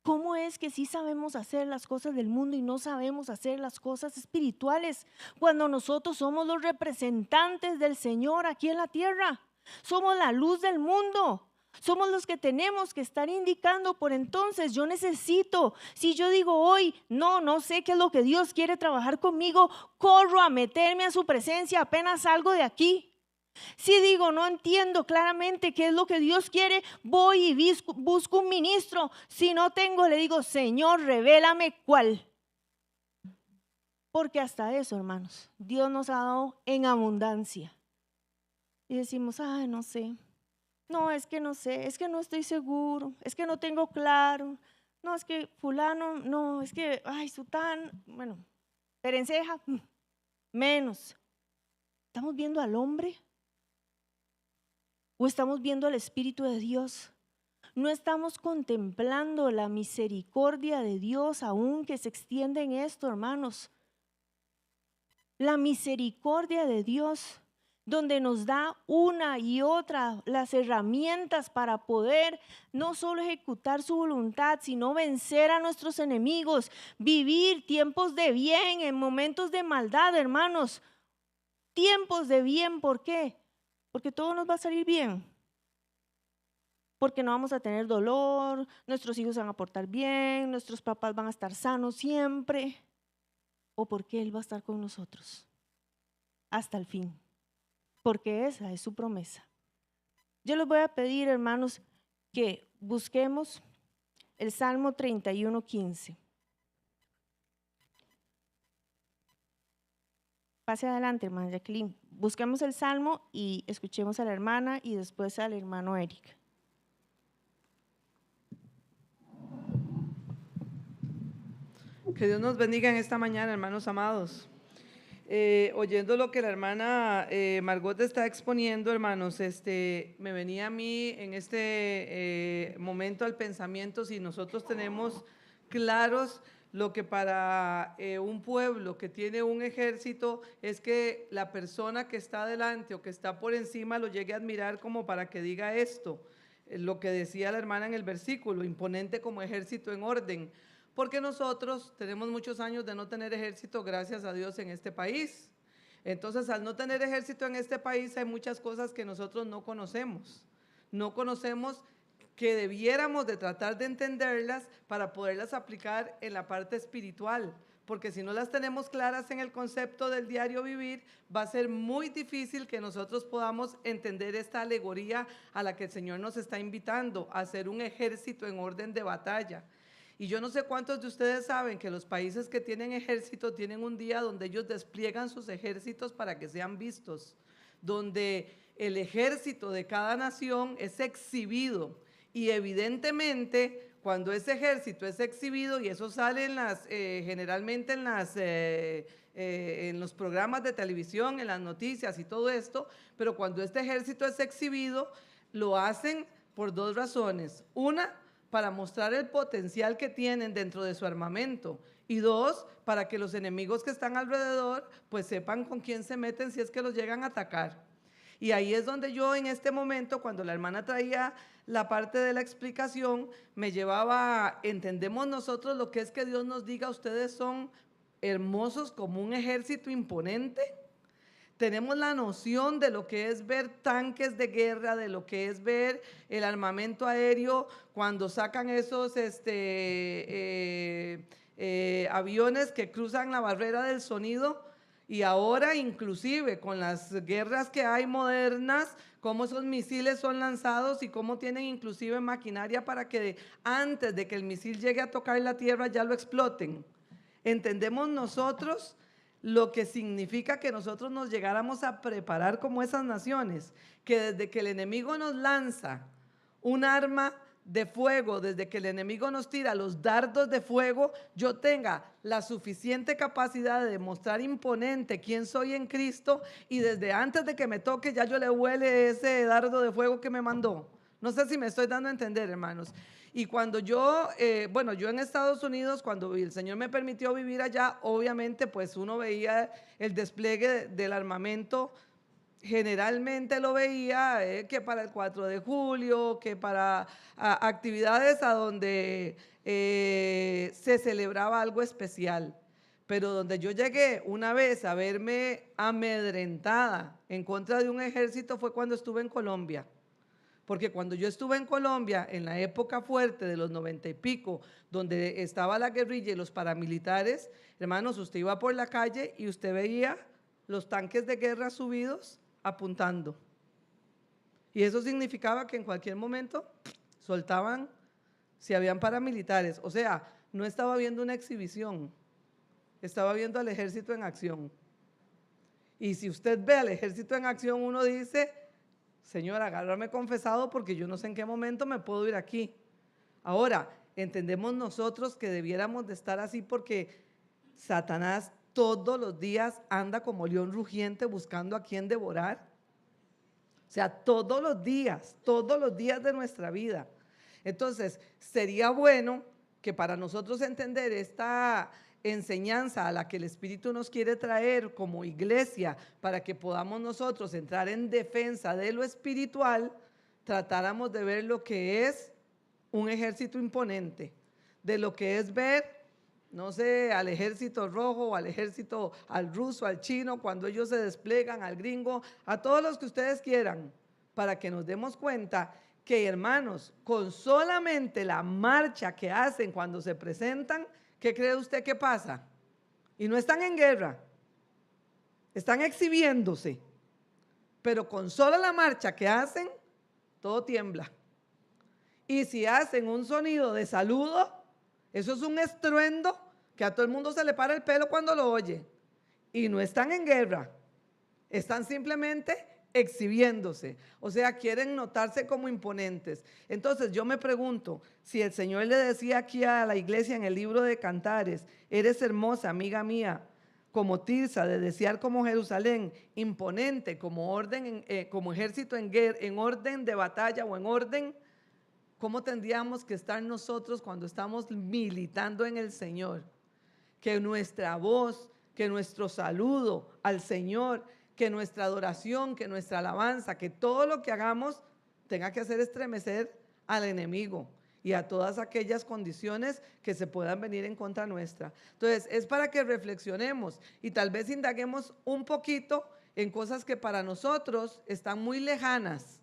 ¿Cómo es que sí sabemos hacer las cosas del mundo y no sabemos hacer las cosas espirituales cuando nosotros somos los representantes del Señor aquí en la tierra? Somos la luz del mundo. Somos los que tenemos que estar indicando. Por entonces yo necesito, si yo digo hoy, no sé qué es lo que Dios quiere trabajar conmigo, corro a meterme a su presencia apenas salgo de aquí. Si digo, no entiendo claramente qué es lo que Dios quiere, voy y busco un ministro. Si no tengo, le digo, Señor, revélame cuál. Porque hasta eso, hermanos, Dios nos ha dado en abundancia. Y decimos, ay, no sé. No, es que no sé, es que no estoy seguro, es que no tengo claro. No, es que fulano, no, es que, ay, sután, bueno, perenceja, menos. ¿Estamos viendo al hombre? ¿O estamos viendo al Espíritu de Dios? No estamos contemplando la misericordia de Dios aún que se extiende en esto, hermanos. La misericordia de Dios, donde nos da una y otra las herramientas para poder no solo ejecutar su voluntad, sino vencer a nuestros enemigos, vivir tiempos de bien en momentos de maldad, hermanos. Tiempos de bien, ¿por qué? Porque todo nos va a salir bien. Porque no vamos a tener dolor, nuestros hijos se van a portar bien, nuestros papás van a estar sanos siempre. O porque Él va a estar con nosotros hasta el fin. Porque esa es su promesa. Yo les voy a pedir, hermanos, que busquemos el Salmo 31:15. Pase adelante, hermana Jacqueline. Busquemos el Salmo y escuchemos a la hermana y después al hermano Eric. Que Dios nos bendiga en esta mañana, hermanos amados. Oyendo lo que la hermana Margot está exponiendo, hermanos, me venía a mí en este momento al pensamiento, si nosotros tenemos claros lo que para un pueblo que tiene un ejército es que la persona que está adelante o que está por encima lo llegue a admirar como para que diga esto, lo que decía la hermana en el versículo, imponente como ejército en orden. Porque nosotros tenemos muchos años de no tener ejército, gracias a Dios, en este país. Entonces, al no tener ejército en este país, hay muchas cosas que nosotros no conocemos. No conocemos que debiéramos de tratar de entenderlas para poderlas aplicar en la parte espiritual. Porque si no las tenemos claras en el concepto del diario vivir, va a ser muy difícil que nosotros podamos entender esta alegoría a la que el Señor nos está invitando, a ser un ejército en orden de batalla. Y yo no sé cuántos de ustedes saben que los países que tienen ejército tienen un día donde ellos despliegan sus ejércitos para que sean vistos, donde el ejército de cada nación es exhibido y evidentemente cuando ese ejército es exhibido, y eso sale en generalmente en los programas de televisión, en las noticias y todo esto, pero cuando este ejército es exhibido, lo hacen por dos razones. Una, para mostrar el potencial que tienen dentro de su armamento, y dos, para que los enemigos que están alrededor pues sepan con quién se meten si es que los llegan a atacar. Y ahí es donde yo en este momento, cuando la hermana traía la parte de la explicación, me llevaba, entendemos nosotros lo que es que Dios nos diga, ustedes son hermosos como un ejército imponente. tenemos la noción de lo que es ver tanques de guerra, de lo que es ver el armamento aéreo cuando sacan esos aviones que cruzan la barrera del sonido. Y ahora inclusive con las guerras que hay modernas, cómo esos misiles son lanzados y cómo tienen inclusive maquinaria para que antes de que el misil llegue a tocar la tierra ya lo exploten. Entendemos nosotros lo que significa que nosotros nos llegáramos a preparar como esas naciones, que desde que el enemigo nos lanza un arma de fuego, desde que el enemigo nos tira los dardos de fuego, yo tenga la suficiente capacidad de demostrar imponente quién soy en Cristo y desde antes de que me toque ya yo le huele ese dardo de fuego que me mandó. No sé si me estoy dando a entender, hermanos. Y cuando yo, yo en Estados Unidos, cuando el Señor me permitió vivir allá, obviamente pues uno veía el despliegue del armamento. Generalmente lo veía que para el 4 de julio, que para actividades a donde se celebraba algo especial. Pero donde yo llegué una vez a verme amedrentada en contra de un ejército fue cuando estuve en Colombia. Porque cuando yo estuve en Colombia, en la época fuerte de los 90 y pico, donde estaba la guerrilla y los paramilitares, hermanos, usted iba por la calle y usted veía los tanques de guerra subidos apuntando. Y eso significaba que en cualquier momento soltaban si habían paramilitares. O sea, no estaba viendo una exhibición, estaba viendo al ejército en acción. Y si usted ve al ejército en acción, uno dice, Señor, agárrame confesado porque yo no sé en qué momento me puedo ir aquí. Ahora, entendemos nosotros que debiéramos de estar así porque Satanás todos los días anda como león rugiente buscando a quien devorar. O sea, todos los días de nuestra vida. Entonces, sería bueno que para nosotros entender esta enseñanza a la que el Espíritu nos quiere traer como iglesia, para que podamos nosotros entrar en defensa de lo espiritual, tratáramos de ver lo que es un ejército imponente, de lo que es ver, no sé, al ejército rojo, al ejército, al ruso, al chino, cuando ellos se desplegan, al gringo, a todos los que ustedes quieran, para que nos demos cuenta que, hermanos, con solamente la marcha que hacen cuando se presentan, ¿qué cree usted que pasa? Y no están en guerra, están exhibiéndose, pero con solo la marcha que hacen, todo tiembla. Y si hacen un sonido de saludo, eso es un estruendo que a todo el mundo se le para el pelo cuando lo oye. Y no están en guerra, están simplemente exhibiéndose. O sea, quieren notarse como imponentes. Entonces yo me pregunto, si el Señor le decía aquí a la iglesia en el libro de Cantares, eres hermosa, amiga mía, como Tirsa, de desear como Jerusalén, imponente como orden, como ejército en orden de batalla o en orden. ¿Cómo tendríamos que estar nosotros cuando estamos militando en el Señor? Que nuestra voz, que nuestro saludo al Señor, que nuestra adoración, que nuestra alabanza, que todo lo que hagamos tenga que hacer estremecer al enemigo y a todas aquellas condiciones que se puedan venir en contra nuestra. Entonces, es para que reflexionemos y tal vez indaguemos un poquito en cosas que para nosotros están muy lejanas,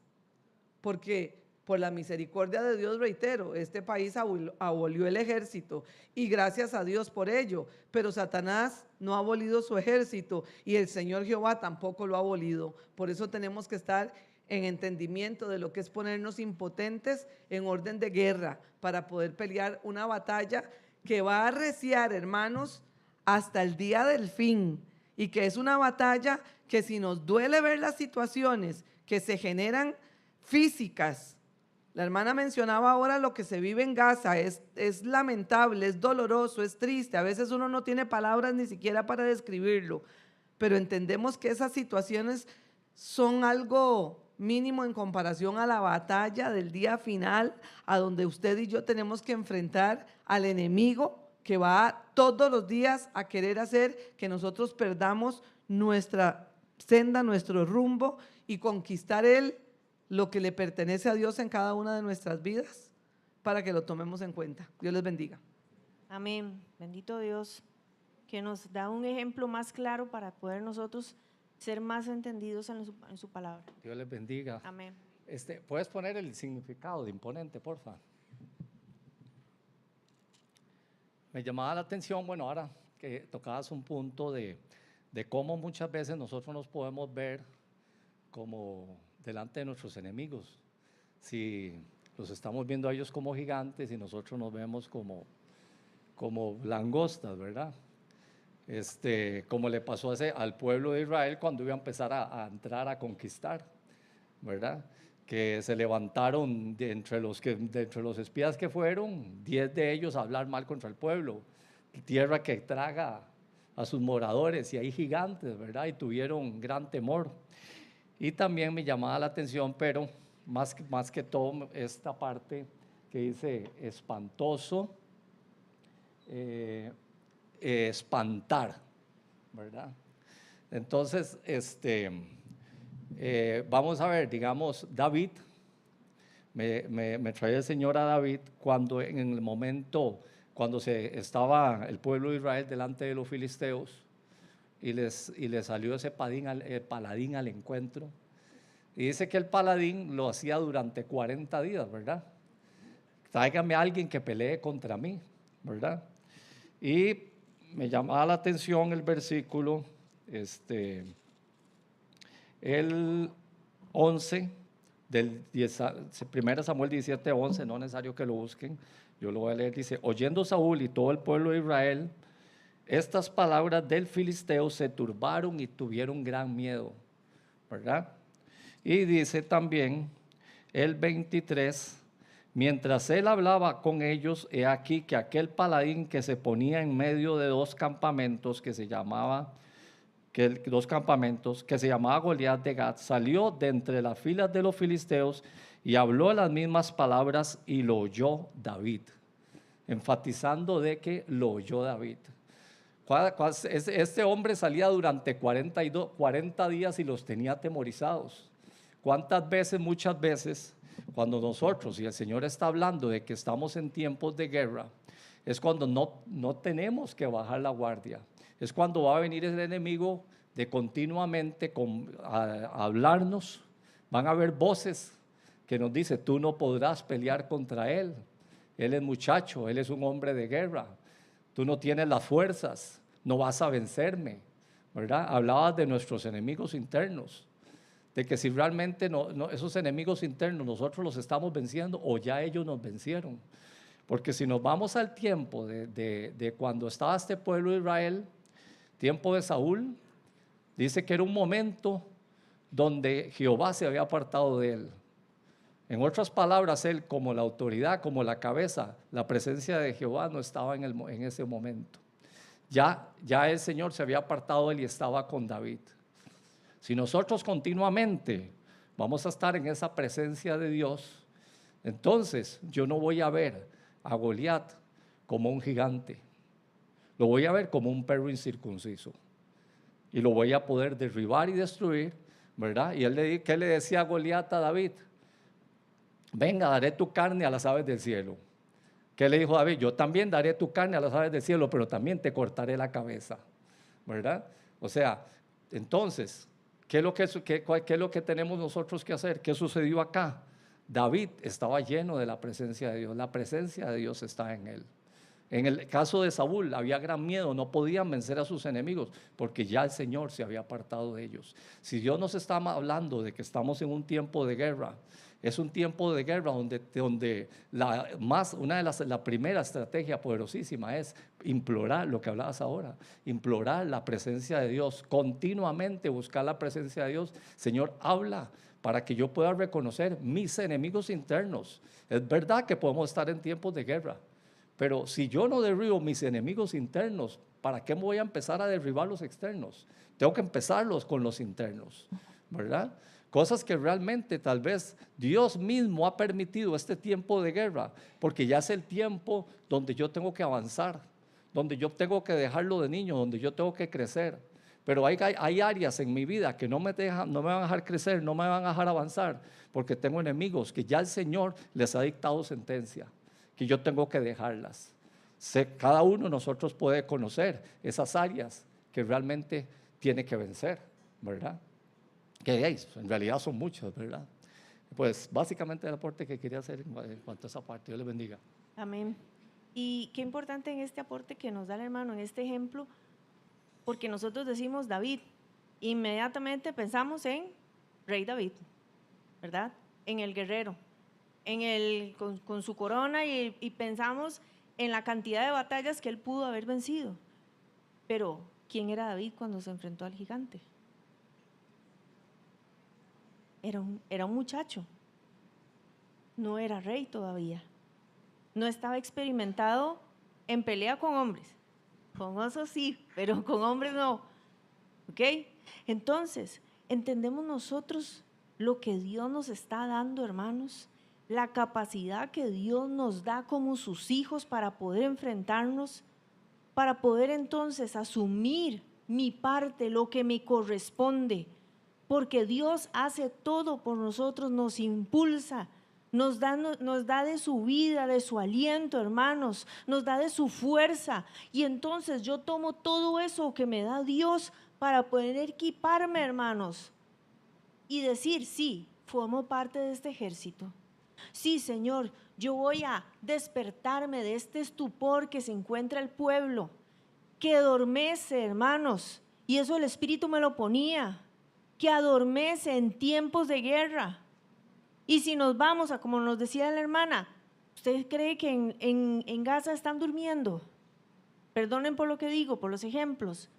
porque por la misericordia de Dios, reitero, este país abolió el ejército y gracias a Dios por ello, pero Satanás no ha abolido su ejército y el Señor Jehová tampoco lo ha abolido. Por eso tenemos que estar en entendimiento de lo que es ponernos impotentes en orden de guerra para poder pelear una batalla que va a arreciar, hermanos, hasta el día del fin, y que es una batalla que, si nos duele ver las situaciones que se generan físicas, la hermana mencionaba ahora lo que se vive en Gaza, es lamentable, es doloroso, es triste, a veces uno no tiene palabras ni siquiera para describirlo, pero entendemos que esas situaciones son algo mínimo en comparación a la batalla del día final, a donde usted y yo tenemos que enfrentar al enemigo que va todos los días a querer hacer que nosotros perdamos nuestra senda, nuestro rumbo, y conquistar él lo que le pertenece a Dios en cada una de nuestras vidas, para que lo tomemos en cuenta. Dios les bendiga. Amén. Bendito Dios, que nos da un ejemplo más claro para poder nosotros ser más entendidos en su palabra. Dios les bendiga. Amén. ¿Puedes poner el significado de imponente, porfa? Me llamaba la atención, bueno, ahora que tocabas un punto de cómo muchas veces nosotros nos podemos ver como delante de nuestros enemigos. Si los estamos viendo a ellos como gigantes y nosotros nos vemos como langostas, ¿verdad? Como le pasó al pueblo de Israel cuando iba a empezar a entrar a conquistar, ¿verdad? Que se levantaron de entre los espías que fueron, 10 de ellos a hablar mal contra el pueblo, tierra que traga a sus moradores, y hay gigantes, ¿verdad? Y tuvieron gran temor. Y también me llamaba la atención, pero más que todo, esta parte que dice espantoso, espantar, ¿verdad? Entonces, vamos a ver, digamos, David, me trae el Señor a David cuando en el momento, cuando estaba el pueblo de Israel delante de los filisteos y les salió ese paladín al encuentro. Y dice que el paladín lo hacía durante 40 días, ¿verdad? Tráigame a alguien que pelee contra mí, ¿verdad? Y me llamaba la atención el versículo, el 11 del 1 Samuel 17:11, no es necesario que lo busquen, yo lo voy a leer. Dice: oyendo Saúl y todo el pueblo de Israel estas palabras del filisteo, se turbaron y tuvieron gran miedo, ¿verdad? Y dice también el 23: mientras él hablaba con ellos, he aquí que aquel paladín que se ponía en medio de dos campamentos que se llamaba Goliat de Gat, salió de entre las filas de los filisteos y habló las mismas palabras, y lo oyó David, enfatizando de que lo oyó David. Este hombre salía durante 40 días y los tenía atemorizados. ¿Cuántas veces, muchas veces, cuando nosotros y el Señor está hablando de que estamos en tiempos de guerra, es cuando no tenemos que bajar la guardia? Es cuando va a venir el enemigo de continuamente a hablarnos. Van a haber voces que nos dicen: tú no podrás pelear contra él. Él es muchacho, él es un hombre de guerra. Tú no tienes las fuerzas, no vas a vencerme, ¿verdad? Hablabas de nuestros enemigos internos, de que si realmente esos enemigos internos nosotros los estamos venciendo o ya ellos nos vencieron. Porque si nos vamos al tiempo de cuando estaba este pueblo de Israel, tiempo de Saúl, dice que era un momento donde Jehová se había apartado de él. En otras palabras, él como la autoridad, como la cabeza, la presencia de Jehová no estaba en ese momento. Ya el Señor se había apartado de él y estaba con David. Si nosotros continuamente vamos a estar en esa presencia de Dios, entonces yo no voy a ver a Goliat como un gigante, lo voy a ver como un perro incircunciso y lo voy a poder derribar y destruir, ¿verdad? Y ¿qué le decía a Goliat a David? Venga, daré tu carne a las aves del cielo. ¿Qué le dijo David? Yo también daré tu carne a las aves del cielo, pero también te cortaré la cabeza, ¿verdad? O sea, entonces, ¿qué es lo que tenemos nosotros que hacer? ¿Qué sucedió acá? David estaba lleno de la presencia de Dios, la presencia de Dios está en él. En el caso de Saúl había gran miedo, no podían vencer a sus enemigos porque ya el Señor se había apartado de ellos. Si Dios nos está hablando de que estamos en un tiempo de guerra, es un tiempo de guerra donde la primera estrategia poderosísima es implorar, lo que hablabas ahora, implorar la presencia de Dios, continuamente buscar la presencia de Dios. Señor, habla para que yo pueda reconocer mis enemigos internos. Es verdad que podemos estar en tiempos de guerra, pero si yo no derribo mis enemigos internos, ¿para qué me voy a empezar a derribar los externos? Tengo que empezarlos con los internos, ¿verdad? Cosas que realmente tal vez Dios mismo ha permitido este tiempo de guerra, porque ya es el tiempo donde yo tengo que avanzar, donde yo tengo que dejarlo de niño, donde yo tengo que crecer. Pero hay áreas en mi vida que no me van a dejar crecer, no me van a dejar avanzar, porque tengo enemigos que ya el Señor les ha dictado sentencia, que yo tengo que dejarlas. Cada uno de nosotros puede conocer esas áreas que realmente tiene que vencer, ¿verdad? Que en realidad son muchos, ¿verdad? Pues básicamente el aporte que quería hacer en cuanto a esa parte. Dios les bendiga. Amén. Y qué importante en este aporte que nos da el hermano, en este ejemplo, porque nosotros decimos David, inmediatamente pensamos en Rey David, ¿verdad? En el guerrero, con su corona y pensamos en la cantidad de batallas que él pudo haber vencido. Pero, ¿quién era David cuando se enfrentó al gigante? Era un muchacho, no era rey todavía, no estaba experimentado en pelea con hombres, con osos sí, pero con hombres no, ¿ok? Entonces, entendemos nosotros lo que Dios nos está dando, hermanos, la capacidad que Dios nos da como sus hijos para poder enfrentarnos, para poder entonces asumir mi parte, lo que me corresponde, porque Dios hace todo por nosotros, nos impulsa, nos da de su vida, de su aliento, hermanos, nos da de su fuerza. Y entonces yo tomo todo eso que me da Dios para poder equiparme, hermanos, y decir, sí, formo parte de este ejército. Sí, Señor, yo voy a despertarme de este estupor que se encuentra el pueblo, que adormece, hermanos, y eso el Espíritu me lo ponía, que adormece en tiempos de guerra. Y si nos vamos a, como nos decía la hermana, ¿usted cree que en Gaza están durmiendo? Perdonen por lo que digo, por los ejemplos.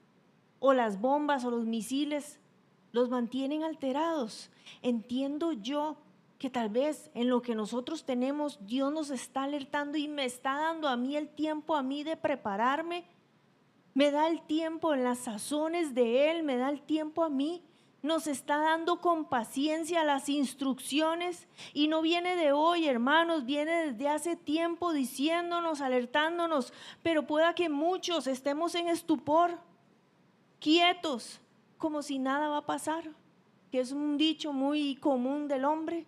O las bombas o los misiles los mantienen alterados. Entiendo yo que tal vez en lo que nosotros tenemos, Dios nos está alertando y me está dando a mí el tiempo a mí de prepararme. Me da el tiempo en las sazones de Él, me da el tiempo a mí. Nos está dando con paciencia las instrucciones y no viene de hoy, hermanos, viene desde hace tiempo diciéndonos, alertándonos, pero pueda que muchos estemos en estupor, quietos, como si nada va a pasar, que es un dicho muy común del hombre.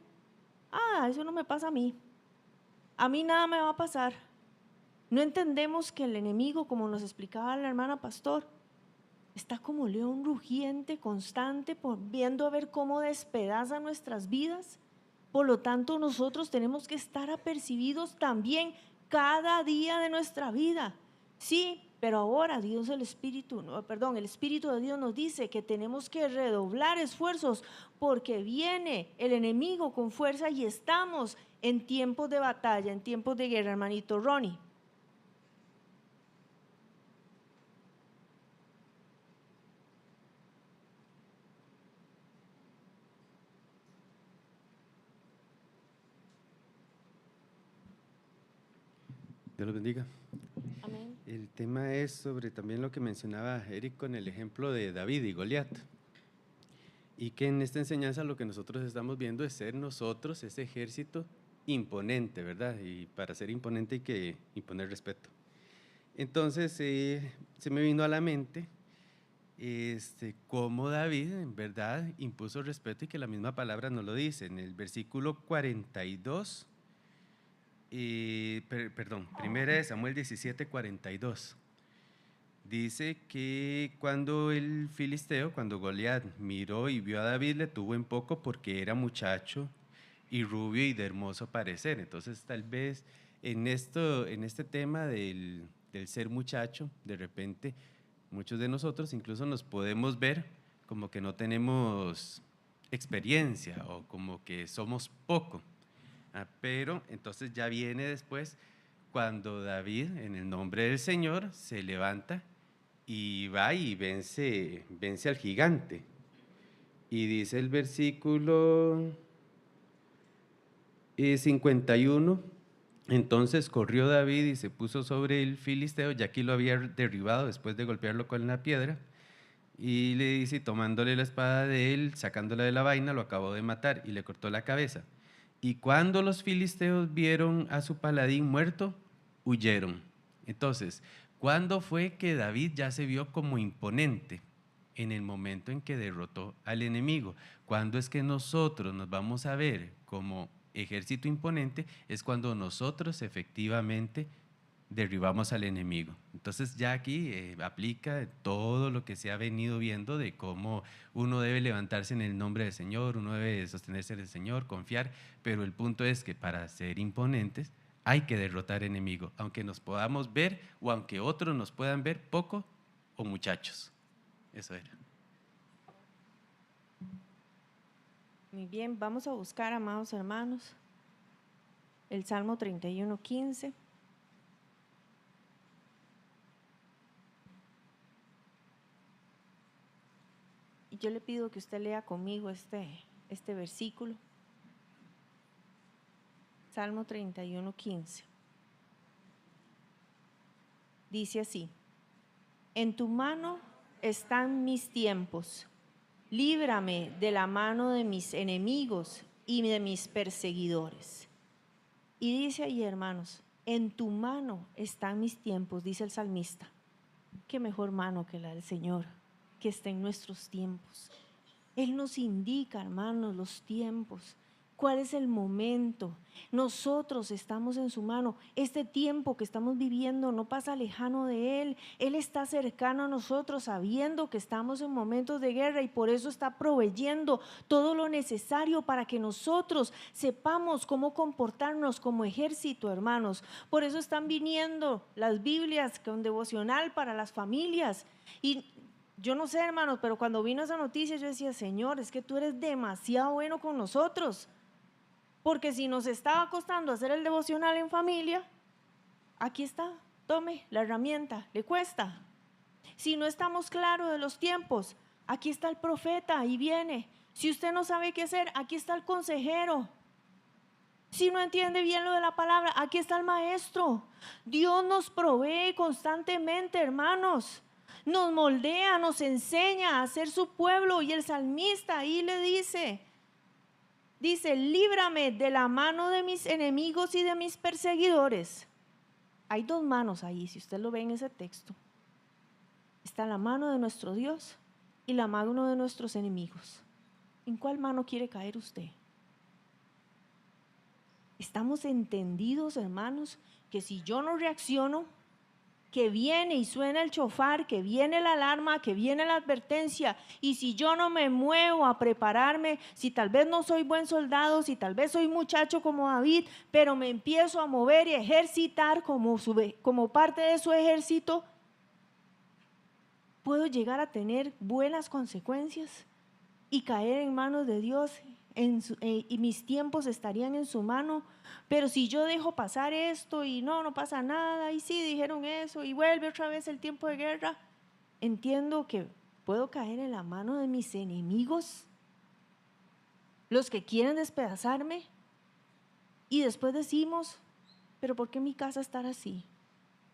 Eso no me pasa a mí nada me va a pasar. No entendemos que el enemigo, como nos explicaba la hermana pastor, está como león rugiente, constante, viendo a ver cómo despedaza nuestras vidas. Por lo tanto, nosotros tenemos que estar apercibidos también cada día de nuestra vida. Sí, pero ahora el Espíritu de Dios nos dice que tenemos que redoblar esfuerzos porque viene el enemigo con fuerza y estamos en tiempos de batalla, en tiempos de guerra, hermanito Ronnie. Dios los bendiga. Amén. El tema es sobre también lo que mencionaba Eric con el ejemplo de David y Goliat. Y que en esta enseñanza lo que nosotros estamos viendo es ser nosotros ese ejército imponente, ¿verdad? Y para ser imponente hay que imponer respeto. Entonces se me vino a la mente cómo David en verdad impuso respeto y que la misma palabra nos lo dice. En el versículo 42, primera de Samuel 17:42. Dice que cuando el filisteo, cuando Goliat miró y vio a David, le tuvo en poco porque era muchacho y rubio y de hermoso parecer. Entonces, tal vez en este tema del ser muchacho, de repente, muchos de nosotros incluso nos podemos ver como que no tenemos experiencia o como que somos poco. Pero entonces ya viene después cuando David, en el nombre del Señor, se levanta y va y vence al gigante. Y dice el versículo 51, entonces corrió David y se puso sobre el filisteo, ya que lo había derribado después de golpearlo con la piedra, y le dice, tomándole la espada de él, sacándola de la vaina, lo acabó de matar y le cortó la cabeza. Y cuando los filisteos vieron a su paladín muerto, huyeron. Entonces, ¿cuándo fue que David ya se vio como imponente? En el momento en que derrotó al enemigo. ¿Cuándo es que nosotros nos vamos a ver como ejército imponente? Es cuando nosotros efectivamente derribamos al enemigo. Entonces ya aquí aplica todo lo que se ha venido viendo de cómo uno debe levantarse en el nombre del Señor, uno debe sostenerse en el Señor, confiar, pero el punto es que para ser imponentes hay que derrotar enemigo, aunque nos podamos ver o aunque otros nos puedan ver poco o muchachos. Eso era. Muy bien, vamos a buscar, amados hermanos, el Salmo 31:15. Y yo le pido que usted lea conmigo este versículo. Salmo 31:15. Dice así: en tu mano están mis tiempos, líbrame de la mano de mis enemigos y de mis perseguidores. Y dice ahí, hermanos, en tu mano están mis tiempos, dice el salmista. Qué mejor mano que la del Señor, que está en nuestros tiempos. Él nos indica, hermanos, los tiempos. ¿Cuál es el momento? Nosotros estamos en su mano. Este tiempo que estamos viviendo no pasa lejano de Él. Él está cercano a nosotros, sabiendo que estamos en momentos de guerra, y por eso está proveyendo todo lo necesario para que nosotros sepamos cómo comportarnos como ejército, hermanos. Por eso están viniendo las Biblias con devocional para las familias. Y yo no sé, hermanos, pero cuando vino esa noticia yo decía: Señor, es que tú eres demasiado bueno con nosotros. Porque si nos estaba costando hacer el devocional en familia, aquí está, tome la herramienta, le cuesta. Si no estamos claros de los tiempos, aquí está el profeta y viene. Si usted no sabe qué hacer, aquí está el consejero. Si no entiende bien lo de la palabra, aquí está el maestro. Dios nos provee constantemente, hermanos. Nos moldea, nos enseña a ser su pueblo, y el salmista ahí le dice, líbrame de la mano de mis enemigos y de mis perseguidores. Hay dos manos ahí, si usted lo ve en ese texto. Está la mano de nuestro Dios y la mano de nuestros enemigos. ¿En cuál mano quiere caer usted? ¿Estamos entendidos, hermanos, que si yo no reacciono, que viene y suena el chofar, que viene la alarma, que viene la advertencia, y si yo no me muevo a prepararme, si tal vez no soy buen soldado, si tal vez soy muchacho como David, pero me empiezo a mover y ejercitar como parte de su ejército, puedo llegar a tener buenas consecuencias y caer en manos de Dios, y mis tiempos estarían en su mano. Pero si yo dejo pasar esto y no pasa nada, y sí dijeron eso y vuelve otra vez el tiempo de guerra, entiendo que puedo caer en la mano de mis enemigos, los que quieren despedazarme. Y después decimos: pero ¿por qué mi casa estará así?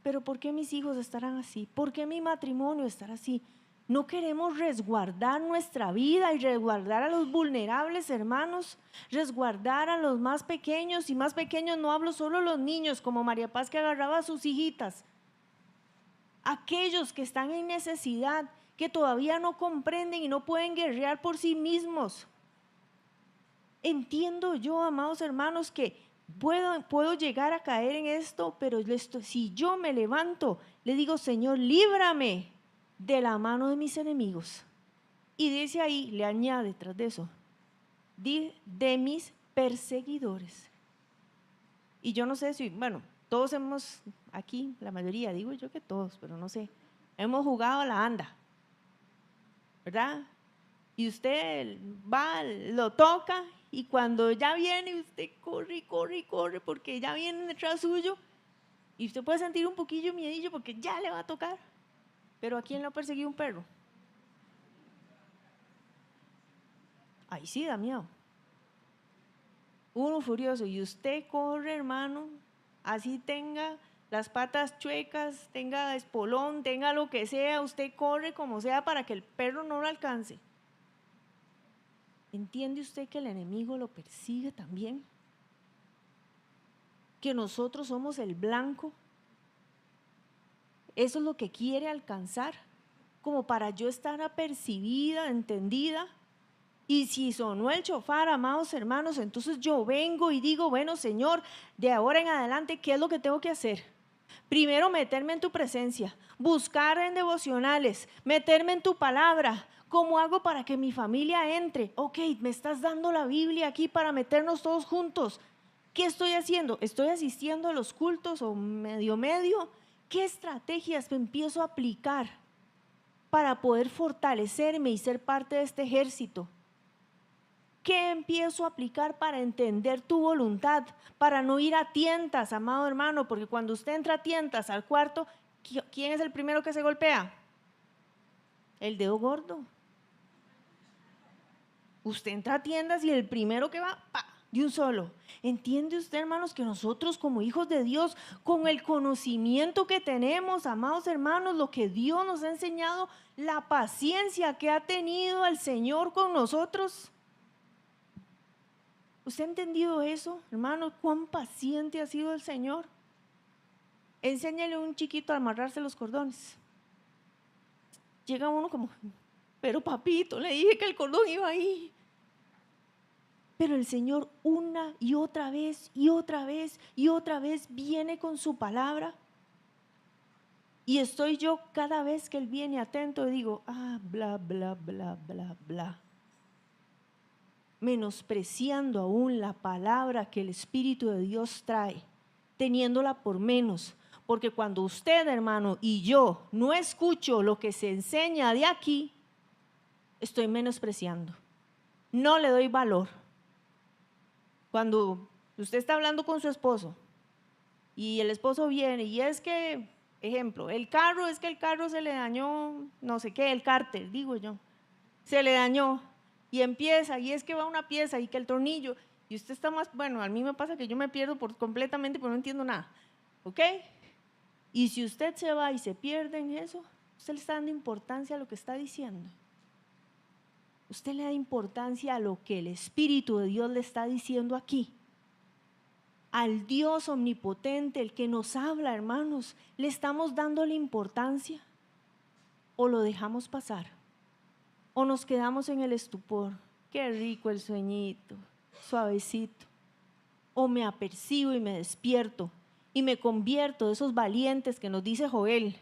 ¿Pero por qué mis hijos estarán así? ¿Por qué mi matrimonio estará así? No queremos resguardar nuestra vida y resguardar a los vulnerables, hermanos, resguardar a los más pequeños. Y más pequeños no hablo solo los niños, como María Paz, que agarraba a sus hijitas. Aquellos que están en necesidad, que todavía no comprenden y no pueden guerrear por sí mismos. Entiendo yo, amados hermanos, que puedo llegar a caer en esto, pero si yo me levanto, le digo: Señor, líbrame de la mano de mis enemigos. Y dice ahí, le añade tras de eso, de mis perseguidores. Y yo no sé si, todos hemos, aquí la mayoría, digo yo que todos, pero no sé, hemos jugado a la anda, ¿verdad? Y usted va, lo toca, y cuando ya viene, usted corre, porque ya vienen detrás suyo, y usted puede sentir un poquillo miedillo porque ya le va a tocar. Pero ¿a quién lo ha perseguido un perro? Ahí sí da miedo. Uno furioso, y usted corre, hermano, así tenga las patas chuecas, tenga espolón, tenga lo que sea, usted corre como sea para que el perro no lo alcance. ¿Entiende usted que el enemigo lo persigue también? Que nosotros somos el blanco. Eso es lo que quiere alcanzar, como para yo estar apercibida, entendida. Y si sonó el chofar, amados hermanos, entonces yo vengo y digo: bueno, Señor, de ahora en adelante, ¿qué es lo que tengo que hacer? Primero meterme en tu presencia, buscar en devocionales, meterme en tu palabra. ¿Cómo hago para que mi familia entre? Ok, me estás dando la Biblia aquí para meternos todos juntos. ¿Qué estoy haciendo? ¿Estoy asistiendo a los cultos o medio? ¿Qué estrategias me empiezo a aplicar para poder fortalecerme y ser parte de este ejército? ¿Qué empiezo a aplicar para entender tu voluntad? Para no ir a tientas, amado hermano, porque cuando usted entra a tientas al cuarto, ¿quién es el primero que se golpea? El dedo gordo. Usted entra a tiendas y el primero que va, ¡pa!, de un solo. ¿Entiende usted, hermanos, que nosotros como hijos de Dios, con el conocimiento que tenemos, amados hermanos, lo que Dios nos ha enseñado, la paciencia que ha tenido el Señor con nosotros? ¿Usted ha entendido eso, hermano? ¿Cuán paciente ha sido el Señor? Enséñale a un chiquito a amarrarse los cordones. Llega uno como, pero papito, le dije que el cordón iba ahí. Pero el Señor una y otra vez y otra vez y otra vez viene con su palabra. Y estoy yo cada vez que Él viene atento y digo, bla, bla, bla, bla, bla. Menospreciando aún la palabra que el Espíritu de Dios trae, teniéndola por menos. Porque cuando usted, hermano, y yo no escucho lo que se enseña de aquí, estoy menospreciando. No le doy valor. Cuando usted está hablando con su esposo y el esposo viene y es que, ejemplo, el carro se le dañó, no sé qué, el cárter, digo yo, se le dañó y empieza y es que va una pieza y que el tornillo y usted está más, bueno, a mí me pasa que yo me pierdo completamente porque no entiendo nada, ¿ok? Y si usted se va y se pierde en eso, usted le está dando importancia a lo que está diciendo. Usted le da importancia a lo que el Espíritu de Dios le está diciendo aquí. Al Dios omnipotente, el que nos habla, hermanos, ¿le estamos dando la importancia? ¿O lo dejamos pasar? ¿O nos quedamos en el estupor? Qué rico el sueñito, suavecito. ¿O me apercibo y me despierto y me convierto de esos valientes que nos dice Joel,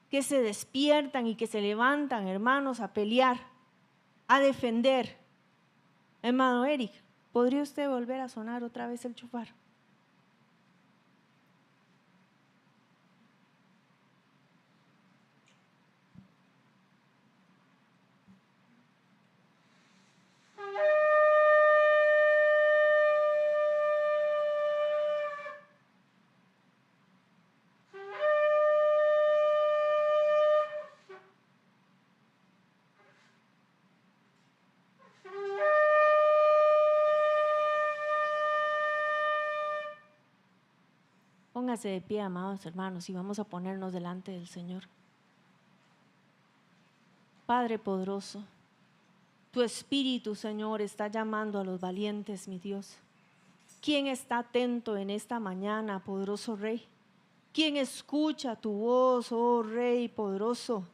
que se despiertan y que se levantan, hermanos, a pelear, a defender? Hermano Eric, ¿podría usted volver a sonar otra vez el shofar? Póngase de pie, amados hermanos, y vamos a ponernos delante del Señor. Padre poderoso, tu Espíritu, Señor, está llamando a los valientes, mi Dios. ¿Quién está atento en esta mañana, poderoso Rey? ¿Quién escucha tu voz, oh Rey poderoso?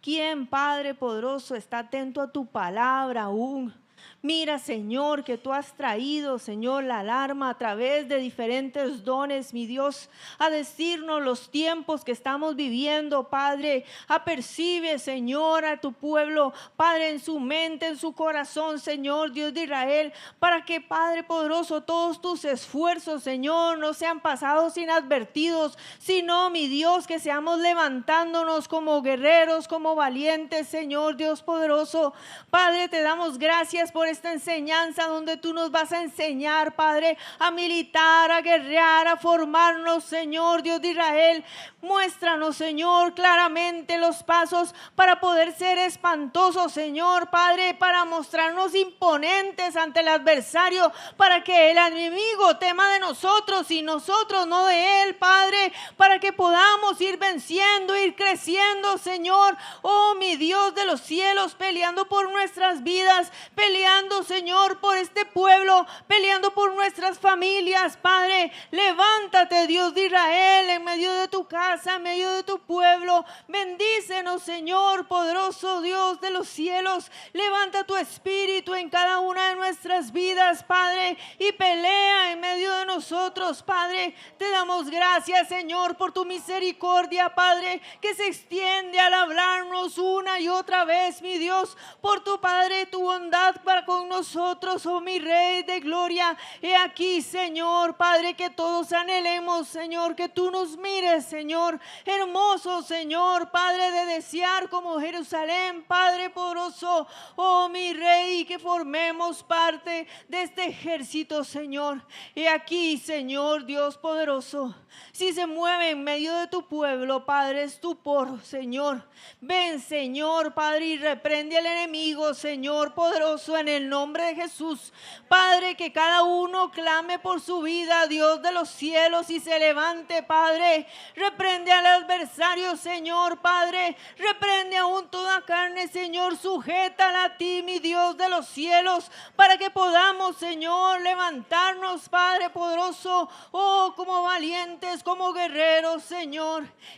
¿Quién, Padre poderoso, está atento a tu palabra aún? Mira, Señor, que tú has traído, Señor, la alarma a través de diferentes dones, mi Dios, a decirnos los tiempos que estamos viviendo, Padre. Apercibe, Señor, a tu pueblo, Padre, en su mente, en su corazón, Señor, Dios de Israel, para que, Padre poderoso, todos tus esfuerzos, Señor, no sean pasados inadvertidos, sino, mi Dios, que seamos levantándonos como guerreros, como valientes, Señor, Dios poderoso. Padre, te damos gracias por esta enseñanza donde tú nos vas a enseñar, Padre, a militar, a guerrear, a formarnos, Señor, Dios de Israel. Muéstranos, Señor, claramente los pasos para poder ser espantosos, Señor, Padre, para mostrarnos imponentes ante el adversario, para que el enemigo tema de nosotros y nosotros no de él, Padre, para que podamos ir venciendo, ir creciendo, Señor, oh mi Dios de los cielos, peleando por nuestras vidas, peleando peleando, Señor, por este pueblo, peleando por nuestras familias, Padre. Levántate, Dios de Israel, en medio de tu casa, en medio de tu pueblo. Bendícenos, Señor, poderoso Dios de los cielos. Levanta tu espíritu en cada una de nuestras vidas, Padre, y pelea en medio de nosotros, Padre. Te damos gracias, Señor, por tu misericordia, Padre, que se extiende al hablarnos una y otra vez, mi Dios, por tu Padre, tu bondad para con nosotros, oh mi Rey de gloria. He aquí, Señor, Padre, que todos anhelemos, Señor, que tú nos mires, Señor, hermoso, Señor, Padre, de desear como Jerusalén, Padre poderoso, oh mi Rey, que formemos parte de este ejército, Señor. He aquí, Señor, Dios poderoso, si se mueve en medio de tu pueblo, Padre, estupor, Señor. Ven, Señor, Padre, y reprende al enemigo, Señor poderoso, en el nombre de Jesús. Padre, que cada uno clame por su vida, Dios de los cielos, y se levante, Padre. Reprende al adversario, Señor, Padre. Reprende aún toda carne, Señor. Sujétala a ti, mi Dios de los cielos, para que podamos, Señor, levantarnos, Padre poderoso, oh, como valientes, como guerreros, Señor.